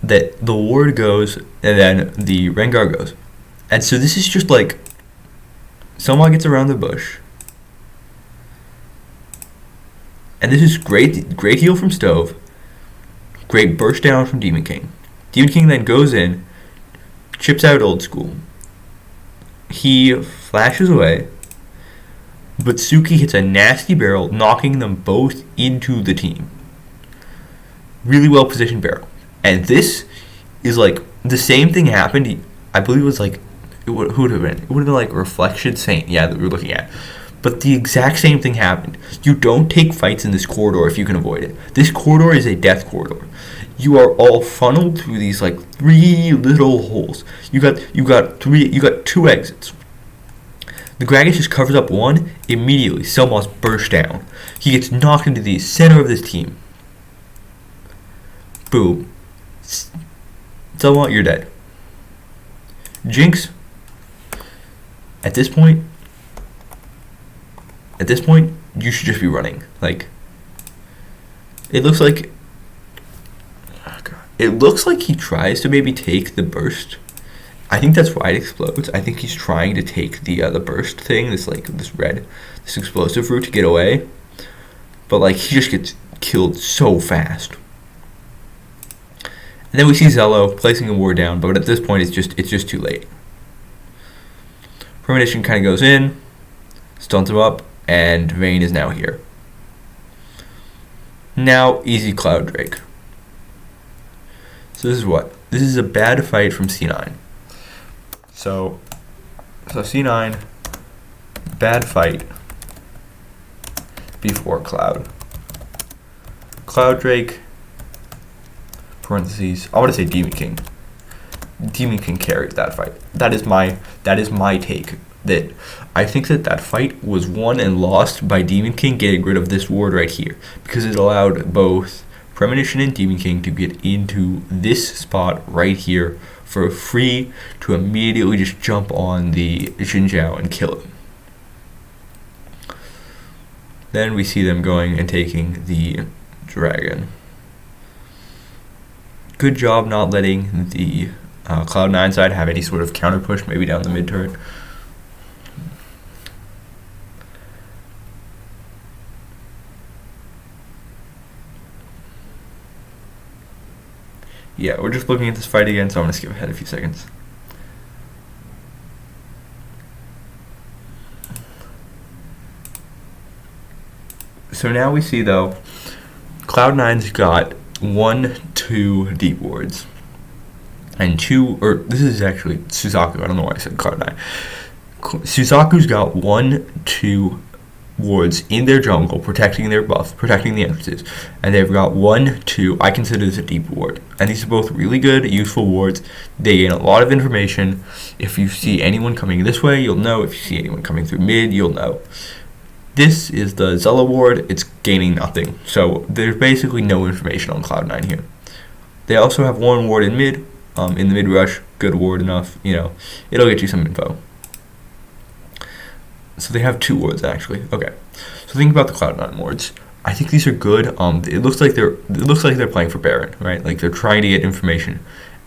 that the ward goes and then the Rengar goes. And so this is just someone gets around the bush. And this is great heal from Stove. Great burst down from Demon King. Demon King then goes in, chips out Old School. He flashes away, but Tsuki hits a nasty barrel, knocking them both into the team. Really well positioned barrel. And this is the same thing happened. I believe it was who would have been? It would have been Reflection Saint, yeah, that we were looking at. But the exact same thing happened. You don't take fights in this corridor if you can avoid it. This corridor is a death corridor. You are all funneled through these 3 little holes. You got 2 exits. The Gragas just covers up one immediately. Selmas bursts down. He gets knocked into the center of this team. Boom. Selma, you're dead. Jinx. At this point, you should just be running. It looks like he tries to maybe take the burst. I think that's why it explodes. I think he's trying to take the burst thing, this explosive route to get away. But he just gets killed so fast. And then we see Zello placing a ward down, but at this point it's just too late. Premonition kind of goes in, stuns him up, and Vayne is now here. Now, easy Cloud Drake. So this is what? This is a bad fight from C9. So C9, bad fight before Cloud. Cloud Drake, parentheses, I want to say Demon King. Demon King carried that fight. That is my take. That I think that fight was won and lost by Demon King getting rid of this ward right here, because it allowed both Premonition and Demon King to get into this spot right here for free to immediately just jump on the Xin Zhao and kill him. Then we see them going and taking the dragon. Good job not letting the Cloud9 side have any sort of counter push, maybe down the mid turret. Yeah, we're just looking at this fight again, so I'm going to skip ahead a few seconds. So now we see, though, Cloud9's got 1-2 deep wards. And this is actually Suzaku, I don't know why I said Cloud9. Suzaku's got 1-2 wards in their jungle, protecting their buff, protecting the entrances. And they've got 1-2, I consider this a deep ward. And these are both really good, useful wards. They gain a lot of information. If you see anyone coming this way, you'll know. If you see anyone coming through mid, you'll know. This is the Zella ward. It's gaining nothing. So there's basically no information on Cloud9 here. They also have one ward in mid. In the mid rush, good ward enough. It'll get you some info. So they have 2 wards actually. Okay. So think about the Cloud9 wards. I think these are good. It looks like they're playing for Baron, right? Like they're trying to get information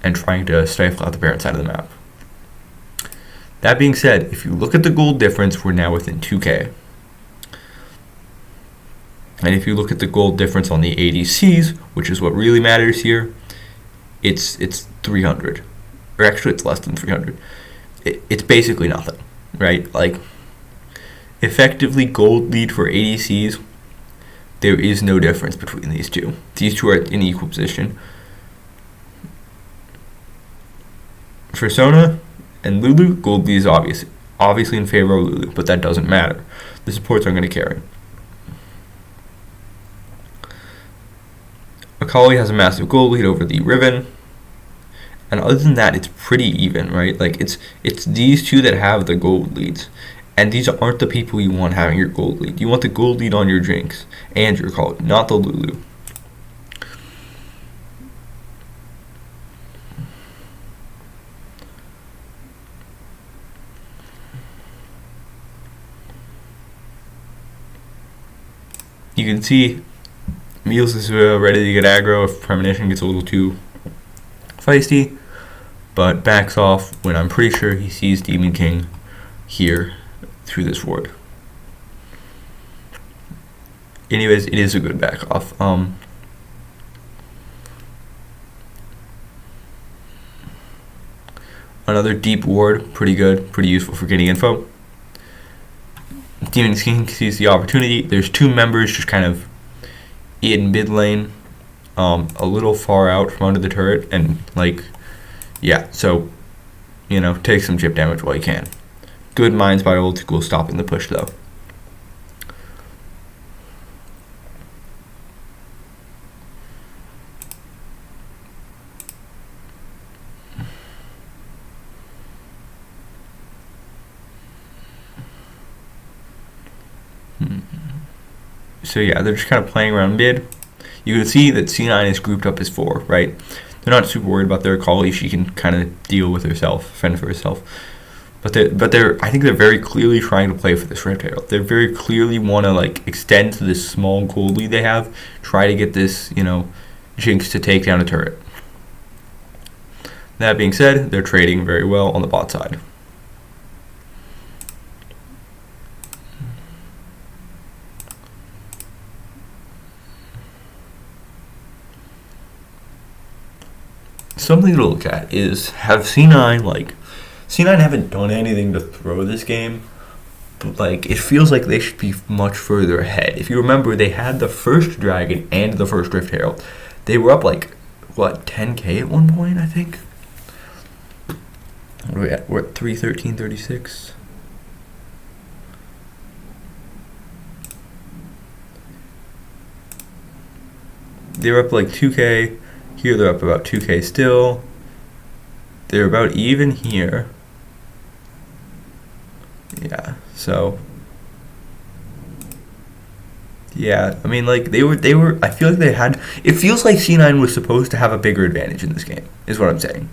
and trying to stifle out the Baron side of the map. That being said, if you look at the gold difference, we're now within 2K. And if you look at the gold difference on the ADCs, which is what really matters here, it's 300. Or actually it's less than 300. It's basically nothing, right? Like effectively gold lead for ADCs. There is no difference between these two. These two are in equal position. For Sona and Lulu, gold lead is obviously in favor of Lulu, but that doesn't matter. The supports aren't going to carry. Akali has a massive gold lead over the Riven. And other than that, it's pretty even, right? Like, it's these two that have the gold leads. And these aren't the people you want having your gold lead. You want the gold lead on your Jinx and your Akali, not the Lulu. You can see Meals is ready to get aggro if Premonition gets a little too feisty, but backs off when I'm pretty sure he sees Demon King here through this ward. Anyways, it is a good back off. Another deep ward, pretty good, pretty useful for getting info. Demon King sees the opportunity. There's two members just kind of in mid lane, a little far out from under the turret, and like, yeah, so, you know, take some chip damage while you can. Good Minds by Old School stopping the push though. So yeah, they're just kind of playing around mid. You can see that C9 is grouped up as 4, right? They're not super worried about their Akali. She can kind of deal with herself, fend for herself. But I think they're very clearly trying to play for this Rift Herald. They very clearly want to like extend to this small gold lead they have, try to get this, you know, Jinx to take down a turret. That being said, they're trading very well on the bot side. Something to look at is, have C9 haven't done anything to throw this game, but like it feels like they should be much further ahead. If you remember, they had the first dragon and the first Rift Herald. They were up like what, 10k at one point, I think. What are we at? We're at 313.36. They were up like 2k. Here they're up about 2k still. They're about even here. Yeah, so yeah, I mean like they were I feel like they had, it feels like C9 was supposed to have a bigger advantage in this game, is what I'm saying.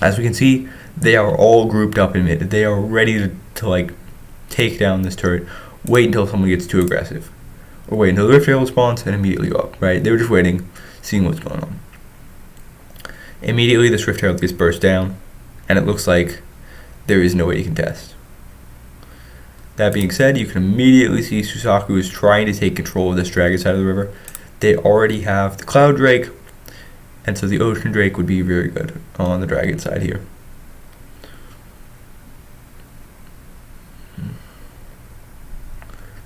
As we can see, they are all grouped up in mid. They are ready to like take down this turret. Wait until someone gets too aggressive. Or wait until the Rift Herald spawns and immediately go up, right? They were just waiting, seeing what's going on. Immediately, this Rift Herald gets burst down, and it looks like there is no way to contest. That being said, you can immediately see Suzaku is trying to take control of this dragon side of the river. They already have the Cloud Drake, and so the Ocean Drake would be very good on the dragon side here.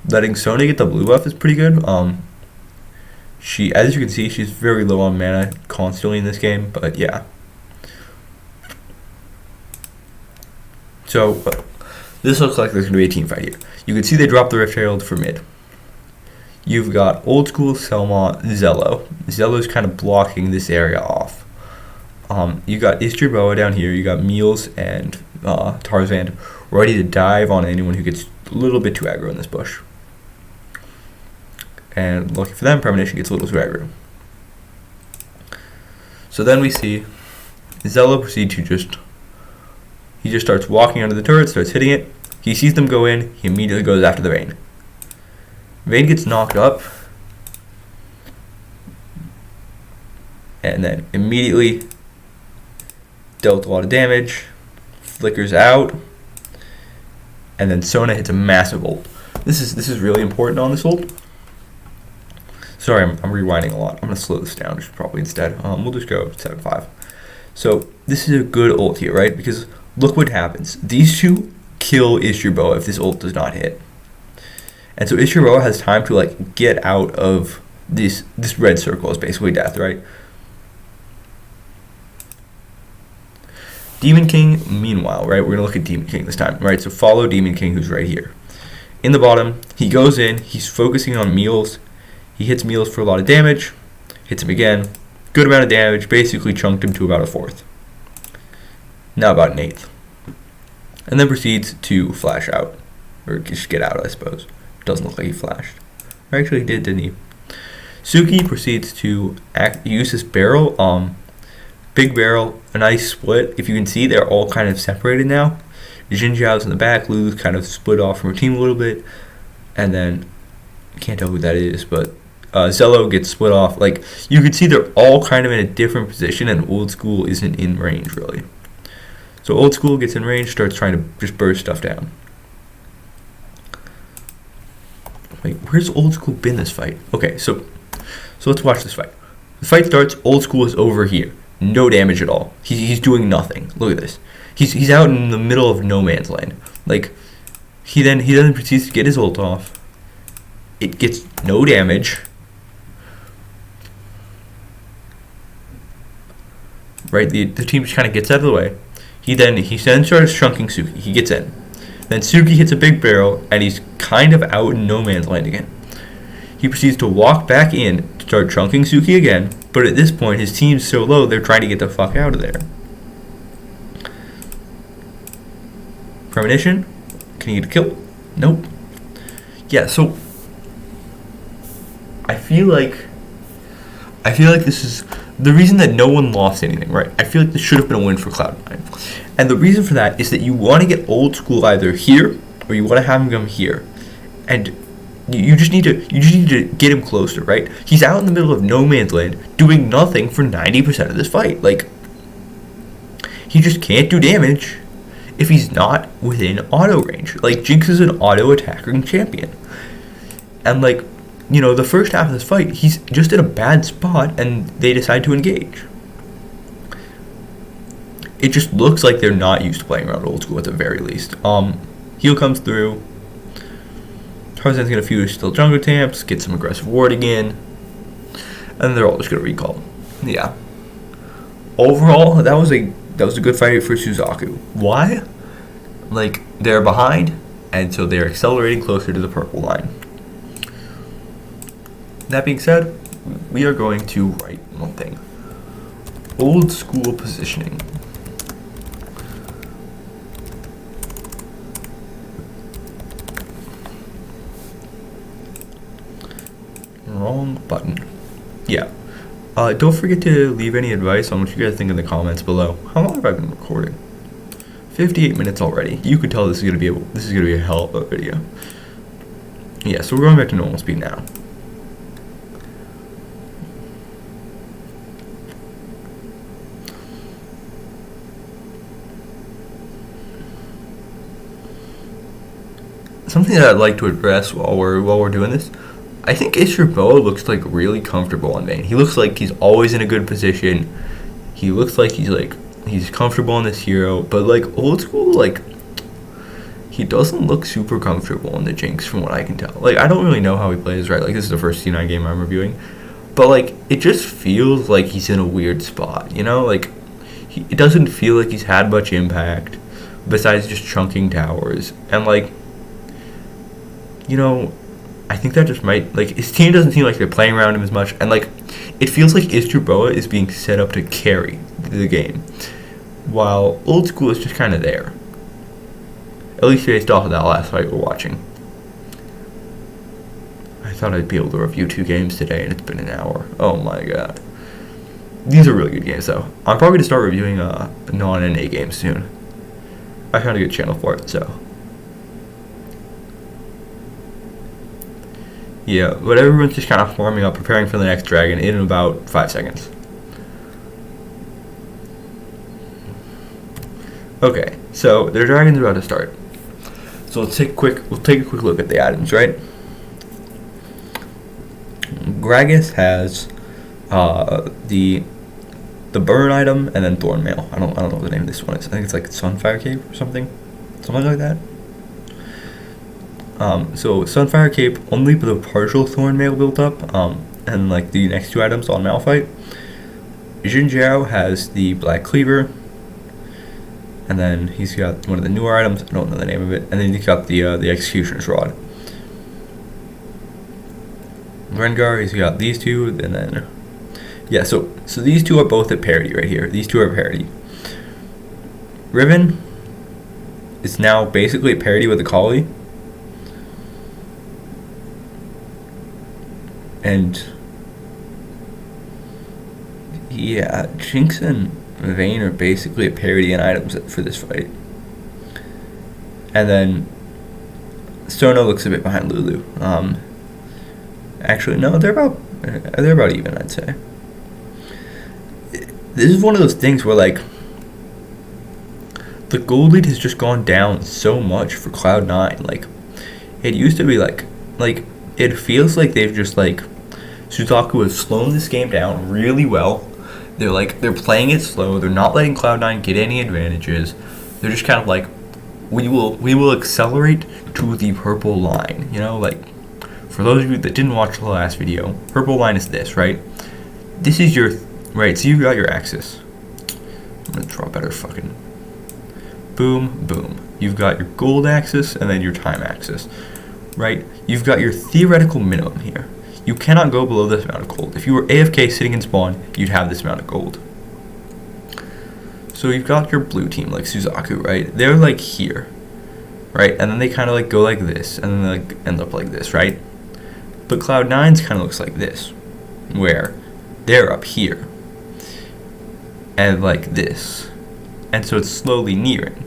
Letting Sona get the blue buff is pretty good. She, as you can see, she's very low on mana constantly in this game, but yeah. So this looks like there's going to be a team fight here. You can see they dropped the Rift Herald for mid. You've got Old School, Selma, Zello. Zello's kind of blocking this area off. You got Isturboa down here. You got Meals and Tarzan ready to dive on anyone who gets a little bit too aggro in this bush. And lucky for them, Premonition gets a little too aggro. So then we see Zello proceed to he just starts walking under the turret, starts hitting it. He sees them go in, he immediately goes after the Vayne. Vayne gets knocked up, and then immediately dealt a lot of damage, flickers out, and then Sona hits a massive ult. This is really important on this ult. Sorry, I'm rewinding a lot. I'm going to slow this down just probably instead. We'll just go 7.5. So this is a good ult here, right? Because look what happens. These two kill Ishiroboa if this ult does not hit. And so Ishiroboa has time to like get out of this red circle is basically death, right? Demon King, meanwhile, right? We're gonna look at Demon King this time, right? So follow Demon King, who's right here. In the bottom, he goes in, he's focusing on Meals. He hits Meals for a lot of damage, hits him again, good amount of damage, basically chunked him to about a fourth. Now about an eighth. And then proceeds to flash out. Or just get out, I suppose. Doesn't look like he flashed. Or actually he did, didn't he? Tsuki proceeds to use his barrel, big barrel, a nice split. If you can see, they're all kind of separated now. Jin Zhao's in the back, Lulu's kind of split off from her team a little bit. And then, can't tell who that is, but Zello gets split off. Like, you can see they're all kind of in a different position, and Old School isn't in range, really. So Old School gets in range, starts trying to just burst stuff down. Wait, where's Old School been this fight? Okay, so let's watch this fight. The fight starts, Old School is over here. No damage at all. He's doing nothing. Look at this. He's out in the middle of no man's land. Like, he then proceeds to get his ult off. It gets no damage. Right, the team just kind of gets out of the way. He then starts chunking Tsuki. He gets in. Then Tsuki hits a big barrel, and he's kind of out in no man's land again. He proceeds to walk back in to start chunking Tsuki again, but at this point, his team's so low, they're trying to get the fuck out of there. Premonition? Can he get a kill? Nope. Yeah, so I feel like this is the reason that no one lost anything, right? I feel like this should have been a win for Cloud9. And the reason for that is that you want to get Old School either here or you want to have him come here. And you just need to get him closer, right? He's out in the middle of no man's land doing nothing for 90% of this fight. Like, he just can't do damage if he's not within auto range. Like, Jinx is an auto attacking champion. And like, you know, the first half of this fight, he's just in a bad spot, and they decide to engage. It just looks like they're not used to playing around Old School at the very least. Heal comes through. Tarzan's gonna fuse still jungle tamps, get some aggressive warding in, and then they're all just gonna recall. Yeah. Overall, that was a good fight for Suzaku. Why? Like, they're behind, and so they're accelerating closer to the purple line. That being said, we are going to write one thing. Old School positioning. Wrong button. Yeah. Don't forget to leave any advice on what you guys think in the comments below. How long have I been recording? 58 minutes already. You could tell this is gonna be a hell of a video. Yeah, so we're going back to normal speed now. Something that I'd like to address while we're doing this, I think Ishiroboa looks like really comfortable on main. He looks like he's always in a good position. He looks like he's comfortable on this hero, but like Old School, like he doesn't look super comfortable on the Jinx from what I can tell. Like, I don't really know how he plays, right? Like, this is the first C9 game I'm reviewing, but like it just feels like he's in a weird spot, you know? Like, it doesn't feel like he's had much impact besides just chunking towers, and like, you know, I think that just might, like, his team doesn't seem like they're playing around him as much, and like, it feels like Ishiroboa is being set up to carry the game, while Old School is just kind of there. At least based off of that last fight we're watching. I thought I'd be able to review 2 games today, and it's been an hour. Oh my god. These are really good games, though. I'm probably going to start reviewing non-NA games soon. I found a good channel for it, so. Yeah, but everyone's just kind of forming up, preparing for the next dragon in about 5 seconds. Okay, so their dragon's about to start. So we'll take a quick look at the items, right? Gragas has the the burn item, and then thorn mail. I don't know what the name of this one is. I think it's like Sunfire Cape or something like that. So Sunfire Cape, only the partial thorn mail built up, and like the next two items on Malphite. Jinjiao has the Black Cleaver, and then he's got one of the newer items, I don't know the name of it, and then he's got the Executioner's Rod. Rengar, he's got these two, and then, yeah, so these two are both at parity right here. These two are parity. Riven is now basically at parity with the Collie. And yeah, Jinx and Vayne are basically at parity in items for this fight. And then Sona looks a bit behind Lulu. Actually, no, they're about even, I'd say. This is one of those things where like the gold lead has just gone down so much for Cloud9. Like it used to be like it feels like they've just like Suzaku has slowed this game down really well. They're playing it slow. They're not letting Cloud9 get any advantages. They're just kind of like, we will accelerate to the purple line. You know, like for those of you that didn't watch the last video, purple line is this, right? This is your right. So you've got your axis. I'm gonna draw better fucking. Boom, boom. You've got your gold axis and then your time axis, right? You've got your theoretical minimum here. You cannot go below this amount of gold. If you were AFK sitting in spawn, you'd have this amount of gold. So you've got your blue team, like Suzaku, right? They're like here, right? And then they kind of like go like this, and then they like end up like this, right? But Cloud9's kind of looks like this, where they're up here, and like this, and so it's slowly nearing.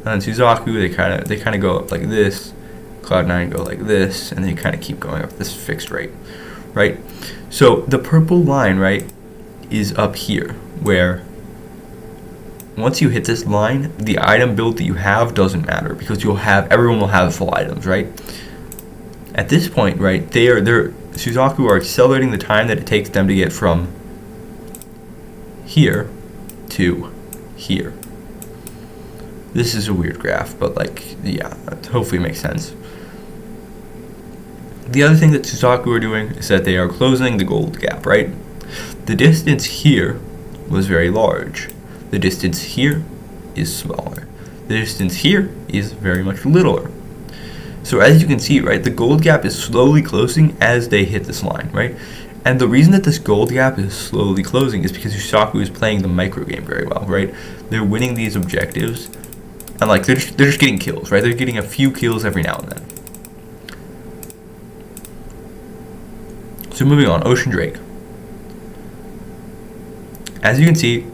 And then Suzaku, they kind of go up like this. Cloud9 go like this, and they kind of keep going up this fixed rate, right? So the purple line, right, is up here, where once you hit this line, the item build that you have doesn't matter because everyone will have full items, right? At this point, right, Suzaku are accelerating the time that it takes them to get from here to here. This is a weird graph, but like, yeah, hopefully it makes sense. The other thing that Suzaku are doing is that they are closing the gold gap, right? The distance here was very large. The distance here is smaller. The distance here is very much littler. So as you can see, right, the gold gap is slowly closing as they hit this line, right? And the reason that this gold gap is slowly closing is because Suzaku is playing the micro game very well, right? They're winning these objectives, and like they're just getting kills, right? They're getting a few kills every now and then. So moving on, Ocean Drake. As you can see,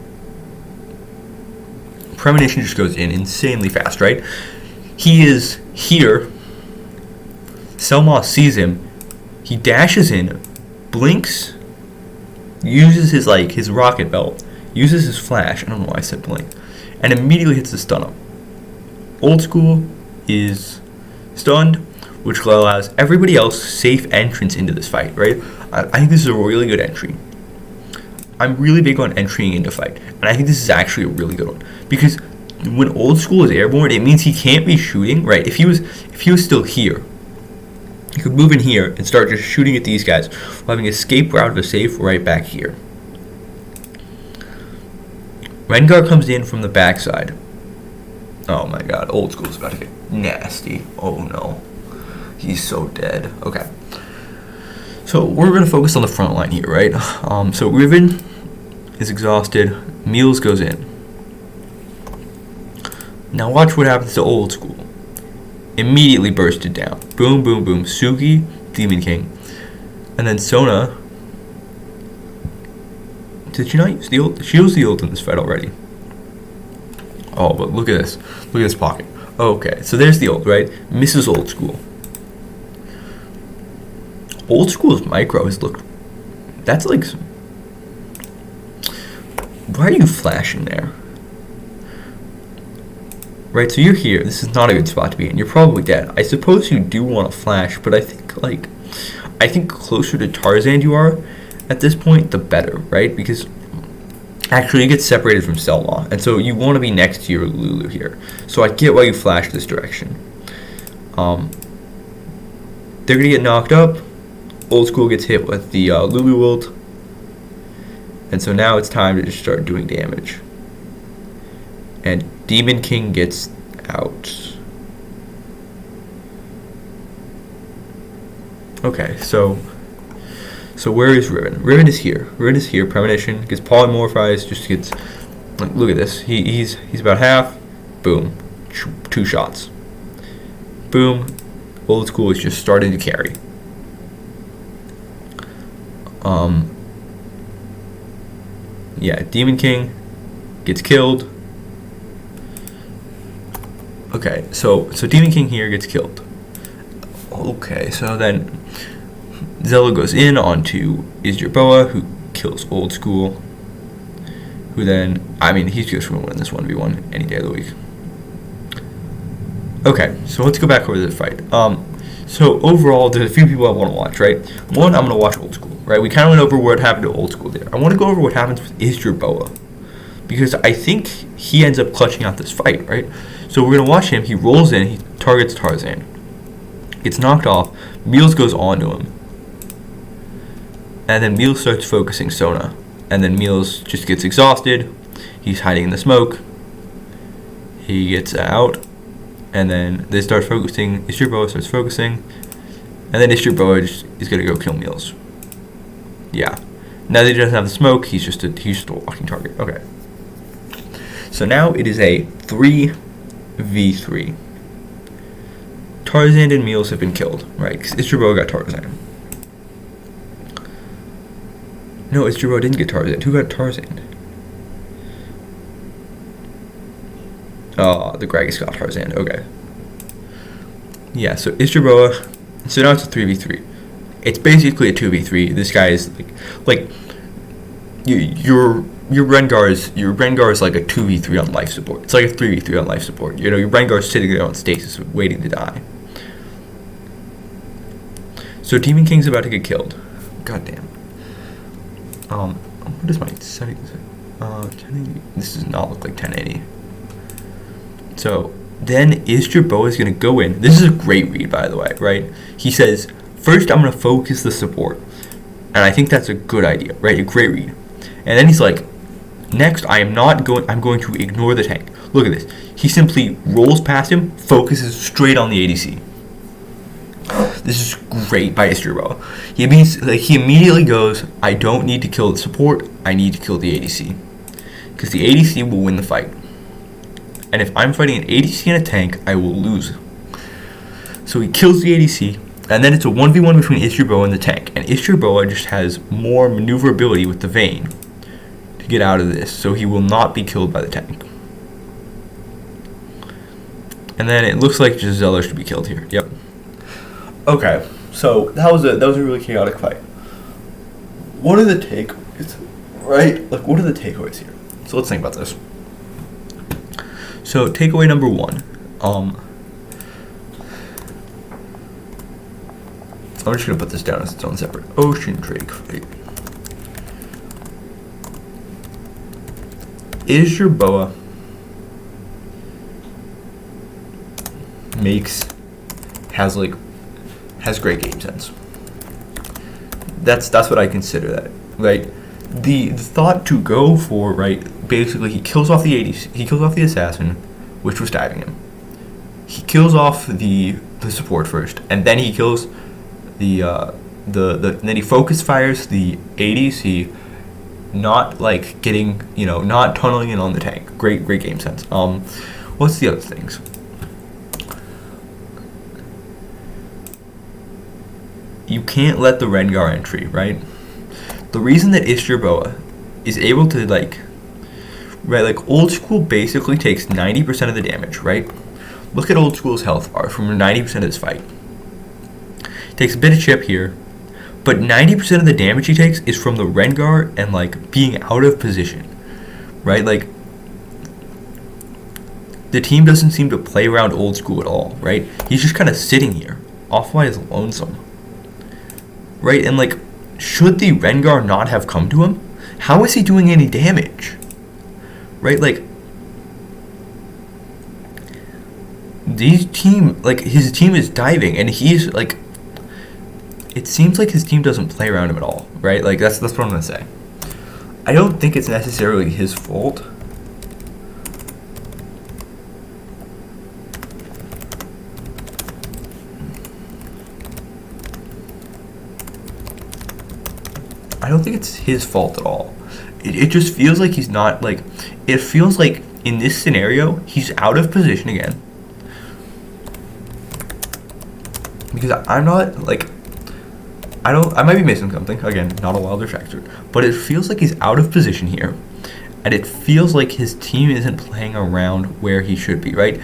Premonition just goes in insanely fast, right? He is here. Selma sees him. He dashes in, blinks, uses his rocket belt, uses his flash. I don't know why I said blink, and immediately hits the stun up. Old School is stunned, which allows everybody else safe entrance into this fight, right? I think this is a really good entry. I'm really big on entering into fight, and I think this is actually a really good one because when Old School is airborne, it means he can't be shooting, right? If he was still here, he could move in here and start just shooting at these guys while having escape route to safe right back here. Rengar comes in from the backside. Oh my god, Old School's about to get nasty. Oh no. He's so dead. Okay. So we're going to focus on the front line here, right? So Riven is exhausted. Meals goes in. Now watch what happens to Old School. Immediately bursted down. Boom, boom, boom. Tsuki, Demon King. And then Sona. Did she not use the ult? She used the ult in this fight already. Oh, but look at this. Look at this pocket. Okay, so there's the ult, right? Misses Old School. Old School's micro has looked... That's like... Why are you flashing there? Right, so you're here. This is not a good spot to be in. You're probably dead. I suppose you do want to flash, but I think closer to Tarzan you are at this point, the better, right? Because Actually, you get separated from Selma, and so you want to be next to your Lulu here. So I get why you flash this direction. They're going to get knocked up. Old School gets hit with the Lulu ult. And so now it's time to just start doing damage. And Demon King gets out. Okay, so where is Riven? Riven is here. Riven is here. Premonition gets polymorphized. Just gets, like, look at this. He's about half. Boom, 2 shots. Boom. Old School is just starting to carry. Yeah, Demon King gets killed. Okay, so Demon King here gets killed. Okay, so then Zella goes in onto Isjerboa, who kills Old School. Who then, I mean, he's just going to win this 1v1 any day of the week. Okay, so let's go back over to the fight. So overall, there's a few people I want to watch, right? One, I'm going to watch Old School, right? We kind of went over what happened to Old School there. I want to go over what happens with Isjerboa, because I think he ends up clutching out this fight, right? So we're going to watch him. He rolls in, he targets Tarzan. Gets knocked off. Meals goes on to him. And then Meals starts focusing Sona. And then Meals just gets exhausted. He's hiding in the smoke. He gets out. And then they start focusing. Isjerboa starts focusing. And then Isjerboa is going to go kill Meals. Yeah. Now that he doesn't have the smoke, he's just a walking target. Okay. So now it is a 3v3. Tarzan and Meals have been killed, right? Because Isjerboa got Tarzan. No, Isjerboa didn't get Tarzan. Who got Tarzan? Oh, the gragas got Tarzan. Okay. Yeah, so Isjerboa. So now it's a 3v3. It's basically a 2v3. This guy is like your Rengar is like a 2v3 on life support. It's like a 3v3 on life support. You know, your Rengar is sitting there on stasis waiting to die. So Demon King's about to get killed. God damn. What is my settings? 1080. This does not look like 1080. So then Isjerboa is going to go in. This is a great read, by the way, right? He says, first I'm going to focus the support. And I think that's a good idea, right? A great read. And then he's like, next I'm going to ignore the tank. Look at this. He simply rolls past him, focuses straight on the ADC. This is great by Isjerboa. He immediately goes, I don't need to kill the support, I need to kill the ADC. Because the ADC will win the fight. And if I'm fighting an ADC and a tank, I will lose. So he kills the ADC, and then it's a 1v1 between Isjerboa and the tank. And Isjerboa just has more maneuverability with the Vayne to get out of this, so he will not be killed by the tank. And then it looks like Gisela should be killed here. Yep. Okay, so that was a really chaotic fight. What are the takeaways, right? Like, what are the takeaways here? So let's think about this. So takeaway number 1, I'm just gonna put this down as its own separate Ocean Drake fight. Isjerboa has great game sense. That's what I consider that, right? The thought to go for, right, basically he kills off the ADC, he kills off the assassin, which was diving him. He kills off the support first, and then he kills then he focus fires the ADC, not like getting, not tunneling in on the tank. Great game sense. What's the other things? You can't let the Rengar entry, right? The reason that Isjerboa is able to Old School basically takes 90% of the damage, right? Look at Old School's health bar from 90% of this fight. Takes a bit of chip here, but 90% of the damage he takes is from the Rengar and being out of position, right? The team doesn't seem to play around Old School at all, right? He's just kind of sitting here, off by his lonesome. Right, and should the Rengar not have come to him? How is he doing any damage? right? Like, his team is diving, and he's like, it seems like his team doesn't play around him at all, right? Like, that's what I'm gonna say. I don't think it's necessarily his fault. I don't think it's his fault at all. It just feels like he's not, like, it feels like in this scenario, he's out of position again. Because I'm not, like, I might be missing something. Again, not a Wilder factor. But it feels like he's out of position here. And it feels like his team isn't playing around where he should be, right?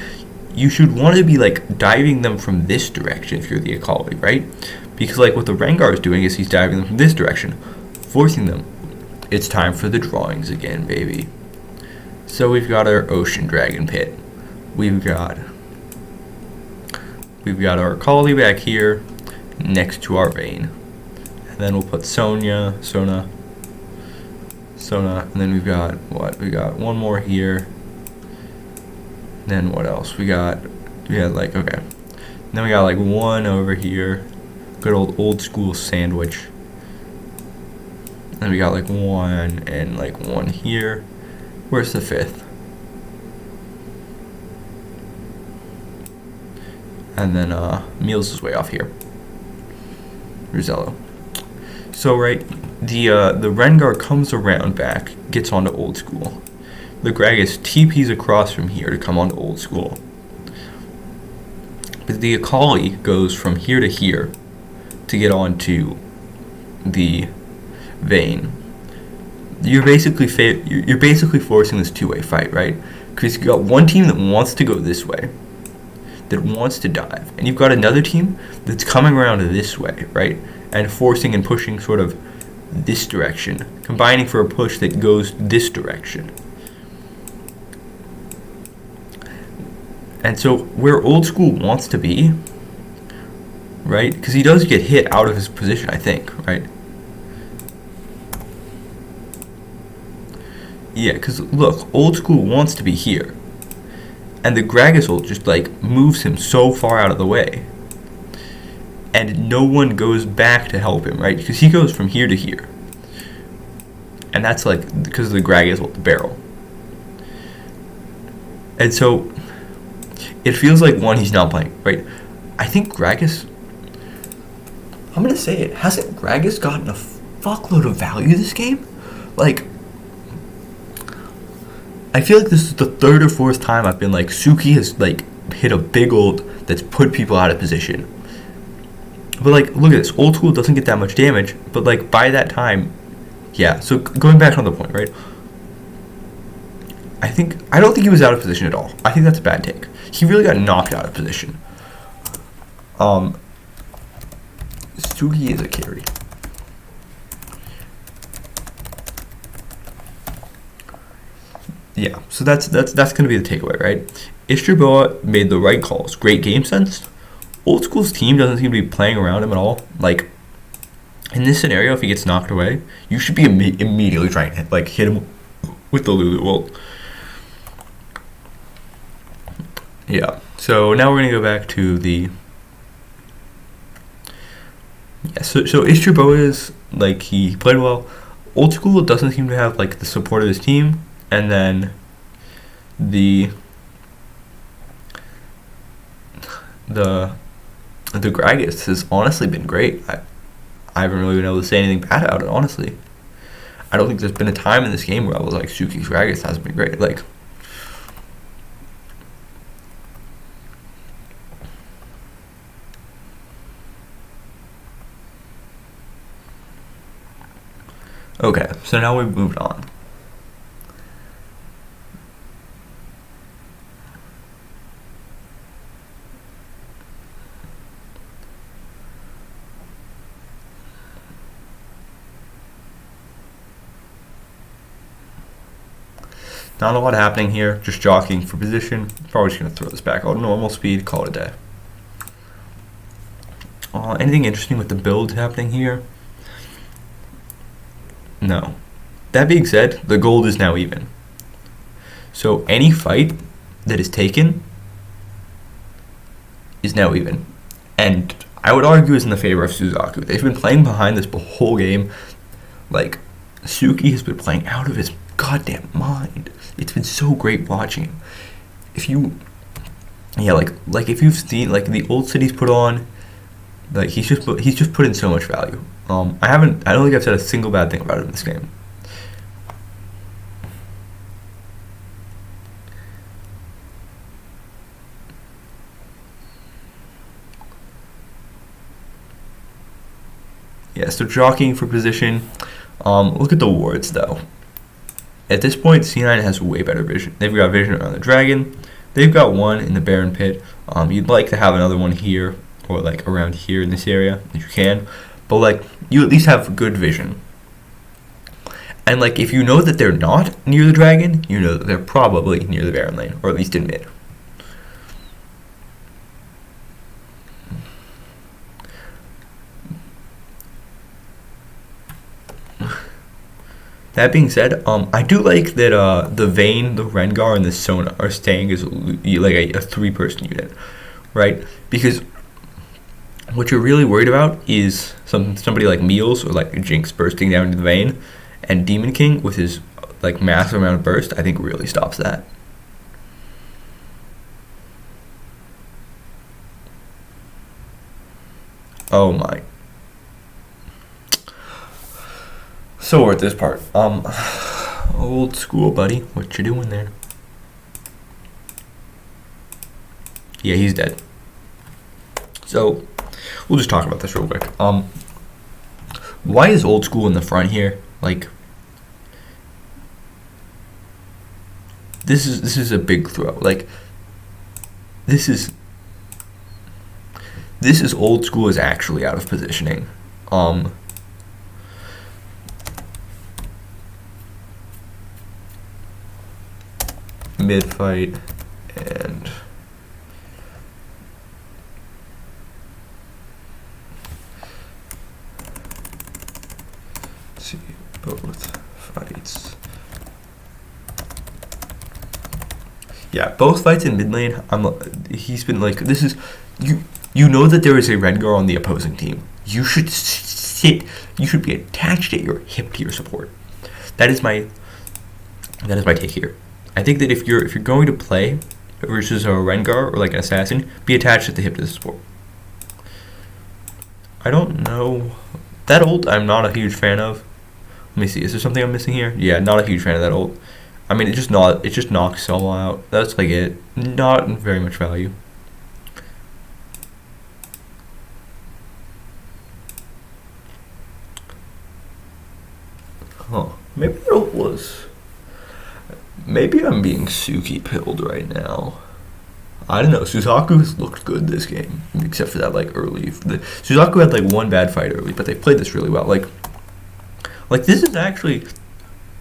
You should want to be, like, diving them from this direction if you're the Akali, right? Because, like, what the Rengar is doing is he's diving them from this direction, forcing them. It's time for the drawings again, baby. So we've got our Ocean Dragon Pit. We've got our Akali back here next to our Vayne. And then we'll put Sona, and then we've got what? We got one more here. Then what else? We got like, okay. And then we got like one over here. Good old school sandwich. And we got like one and like one here. Where's the fifth? And then Meals is way off here. Rosello. So right, the Rengar comes around back, gets onto old school. The Gragas TPs across from here to come onto old school. But the Akali goes from here to here to get onto the Vayne. You're basically forcing this two-way fight, right? Because you got one team that wants to go this way, that wants to dive, and you've got another team that's coming around this way, right? And forcing and pushing sort of this direction, combining for a push that goes this direction. And so where old school wants to be, right? Because he does get hit out of his position, I think, right? Yeah, because look, old school wants to be here. And the Gragas ult just like moves him so far out of the way. And no one goes back to help him, right? Because he goes from here to here. And that's like because of the Gragas ult, the barrel. And so it feels like one, he's not playing, right? I think Gragas, I'm going to say it, hasn't Gragas gotten a fuckload of value this game? Like, I feel like this is the third or fourth time I've been like, Tsuki has like hit a big ult that's put people out of position. But like, look at this, old school doesn't get that much damage, but like by that time, yeah. So going back on the point, right? I don't think he was out of position at all. I think that's a bad take. He really got knocked out of position. Tsuki is a carry. Yeah, so that's gonna be the takeaway, right? Ishtarboa made the right calls, great game sense. Old school's team doesn't seem to be playing around him at all. Like in this scenario, if he gets knocked away, you should be immediately trying to hit him with the Lulu ult. Yeah. So now we're gonna go back to the. Yeah. So Ishtarboa is like he played well. Old school doesn't seem to have like the support of his team. And then the Gragas has honestly been great. I haven't really been able to say anything bad about it, honestly. I don't think there's been a time in this game where I was like, Tsuki's Gragas hasn't been great. Like, okay, so now we've moved on. Not a lot happening here, just jockeying for position. Probably just going to throw this back out normal speed, call it a day. Anything interesting with the builds happening here? No. That being said, the gold is now even. So any fight that is taken is now even. And I would argue is in the favor of Suzaku. They've been playing behind this whole game. Like, Tsuki has been playing out of his goddamn mind. It's been so great watching him. If you, yeah, like if you've seen like the ults that he's put on, like he's just put in so much value. I don't think I've said a single bad thing about him in this game. Yeah, so jockeying for position. Look at the wards though. At this point, C9 has way better vision. They've got vision around the dragon. They've got one in the Baron pit. You'd like to have another one here or like around here in this area if you can, but like you at least have good vision. And like if you know that they're not near the dragon, you know that they're probably near the Baron lane or at least in mid. That being said, I do like that the Vayne, the Rengar, and the Sona are staying as like a 3-person unit, right? Because what you're really worried about is somebody like Meals or like Jinx bursting down into the Vayne, and Demon King with his like massive amount of burst, I think really stops that. Oh my. So we're at this part. Old school, buddy. What you doing there? Yeah, he's dead. So we'll just talk about this real quick. Why is old school in the front here? Like, this is a big throw. Like, this is old school is actually out of positioning. Mid fight and see both fights. Yeah, both fights in mid lane. He's been like, this is you know that there is a Rengar on the opposing team. You should sit. You should be attached at your hip to your support. That is my take here. I think that if you're going to play versus a Rengar or like an assassin, be attached at the hip to the support. I don't know that ult. I'm not a huge fan of. Let me see. Is there something I'm missing here? Yeah, not a huge fan of that ult. I mean, it just knocks solo out. That's like it. Not very much value. Huh? Maybe that ult was. Maybe I'm being Tsuki pilled right now. I don't know. Suzaku has looked good this game, except for that like early. Suzaku had like one bad fight early, but they played this really well. Like this is actually,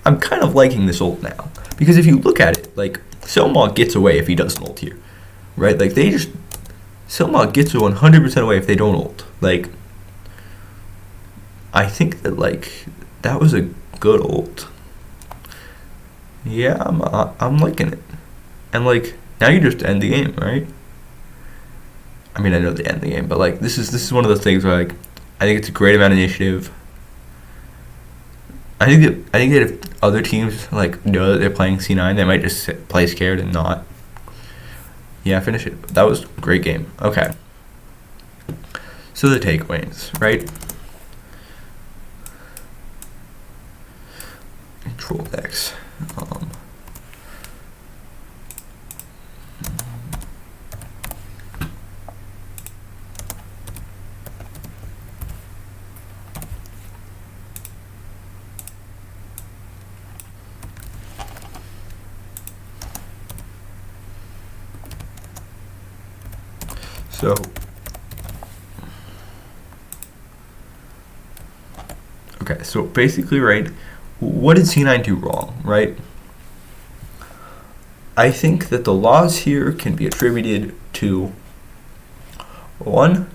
I'm kind of liking this ult now because if you look at it, like Selma gets away if he doesn't ult here, right? Like Selma gets 100% away if they don't ult. Like I think that like that was a good ult. Yeah, I'm liking it, and like now you just end the game, right? I mean, I know they end the game, but like this is one of those things where like I think it's a great amount of initiative. I think that if other teams like know that they're playing C9, they might just play scared and not. Yeah, finish it. That was a great game. Okay. So the takeaways, right? Control X. So okay, so basically, right, what did C9 do wrong, right? I think that the loss here can be attributed to one,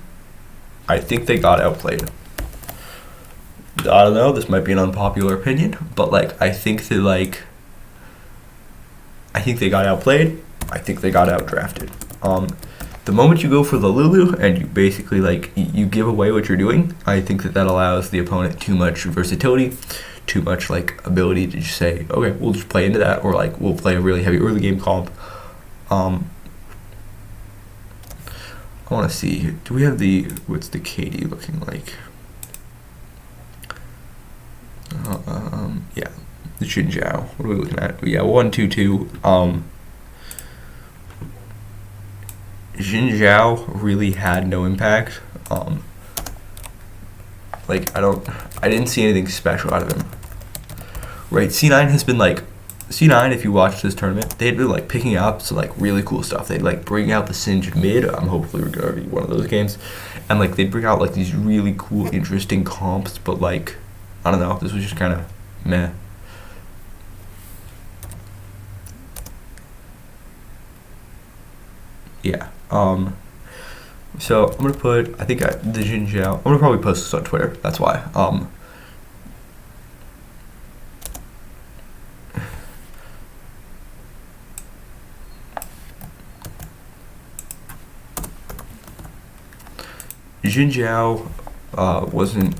I think they got outplayed. I don't know, this might be an unpopular opinion, but like I think that like I think they got outplayed. I think they got outdrafted. The moment you go for the Lulu and you basically like you give away what you're doing, I think that allows the opponent too much versatility, too much like ability to just say, okay, we'll just play into that, or like we'll play a really heavy early game comp. I want to see, do we have what's the KD looking like? Yeah, the Xinjiao. What are we looking at? Yeah, 1-2-2. Xinjiao really had no impact. Like I didn't see anything special out of him. Right, C9 has been like, C9, if you watch this tournament, they'd been like picking up some like really cool stuff. They'd like bring out the Singed mid. Hopefully we're gonna be one of those games, and like they'd bring out like these really cool, interesting comps. But like, I don't know, this was just kind of meh. Yeah. So I'm gonna put, I think the Xinjiao. I'm gonna probably post this on Twitter. That's why. Xinjiao wasn't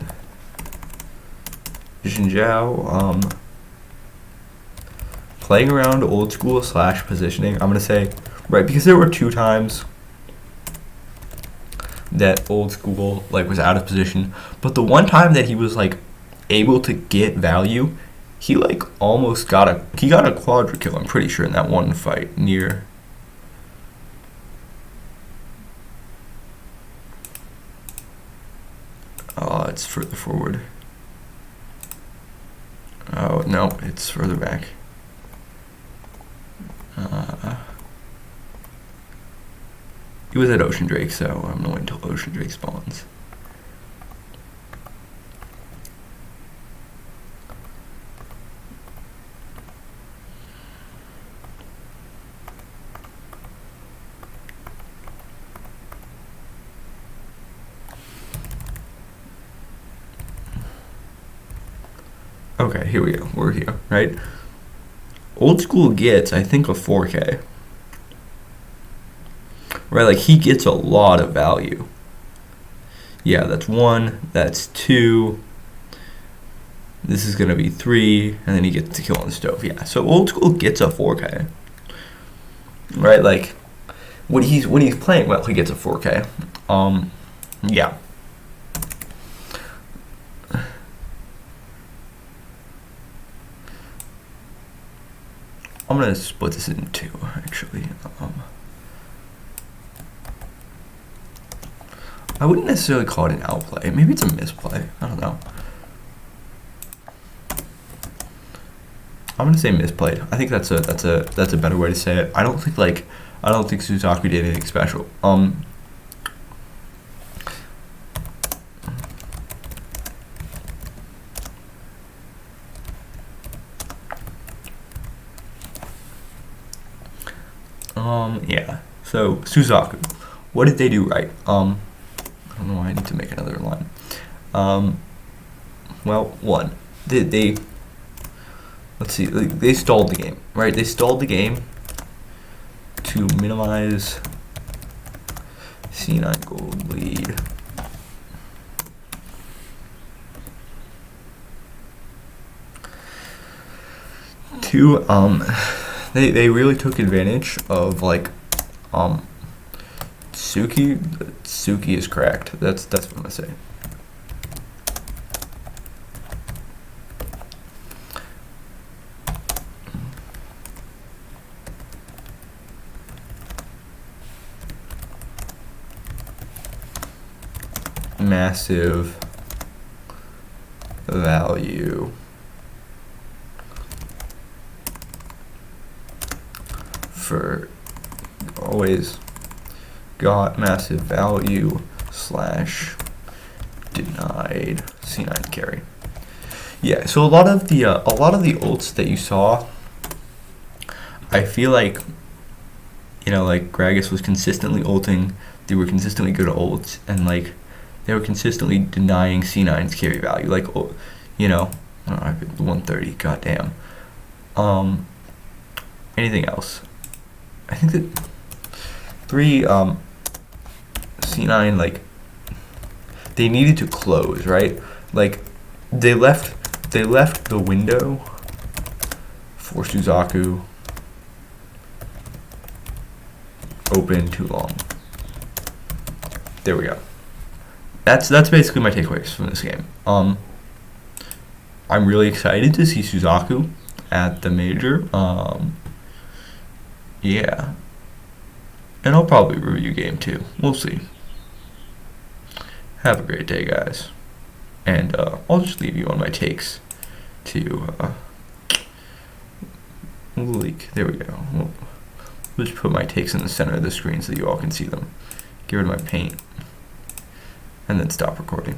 Xinjiao playing around old school / positioning. I'm gonna say, right, because there were 2 times that old school like was out of position, but the one time that he was like able to get value, he like almost got a quadra kill, I'm pretty sure, in that one fight near it's further forward. Oh no, it's further back. He was at Ocean Drake, so I'm gonna wait until Ocean Drake spawns. Okay, here we go. We're here, right? Old school gets, I think, a 4K. Right, like he gets a lot of value. Yeah, that's 1, that's 2. This is gonna be 3, and then he gets to kill on the stove. Yeah, so old school gets a 4K. Right, like when he's playing well, he gets a 4K. Yeah. I'm gonna split this in 2, actually. I wouldn't necessarily call it an outplay. Maybe it's a misplay. I don't know. I'm gonna say misplayed. I think that's a better way to say it. I don't think Suzaku did anything special. Yeah. So Suzaku, what did they do right? I don't know why I need to make another line. Well, 1, they let's see, they stalled the game, right? They stalled the game to minimize C9 gold lead. Two, they really took advantage of like tsuki. Tsuki is cracked. That's what I'm gonna say. Massive value for always got massive value / denied C9 carry. Yeah, so a lot of the ults that you saw, I feel like, you know, like Gragas was consistently ulting, they were consistently good at ults, and like they were consistently denying C9's carry value. Like, you know, I don't know, 130, goddamn. anything else. I think that 3 C9, like, they needed to close, right? Like, they left the window for Suzaku open too long. There we go. That's basically my takeaways from this game. I'm really excited to see Suzaku at the major. Yeah. And I'll probably review game 2. We'll see. Have a great day, guys. And I'll just leave you on my takes to leak. There we go. We'll just put my takes in the center of the screen so you all can see them. Get rid of my paint. And then stop recording.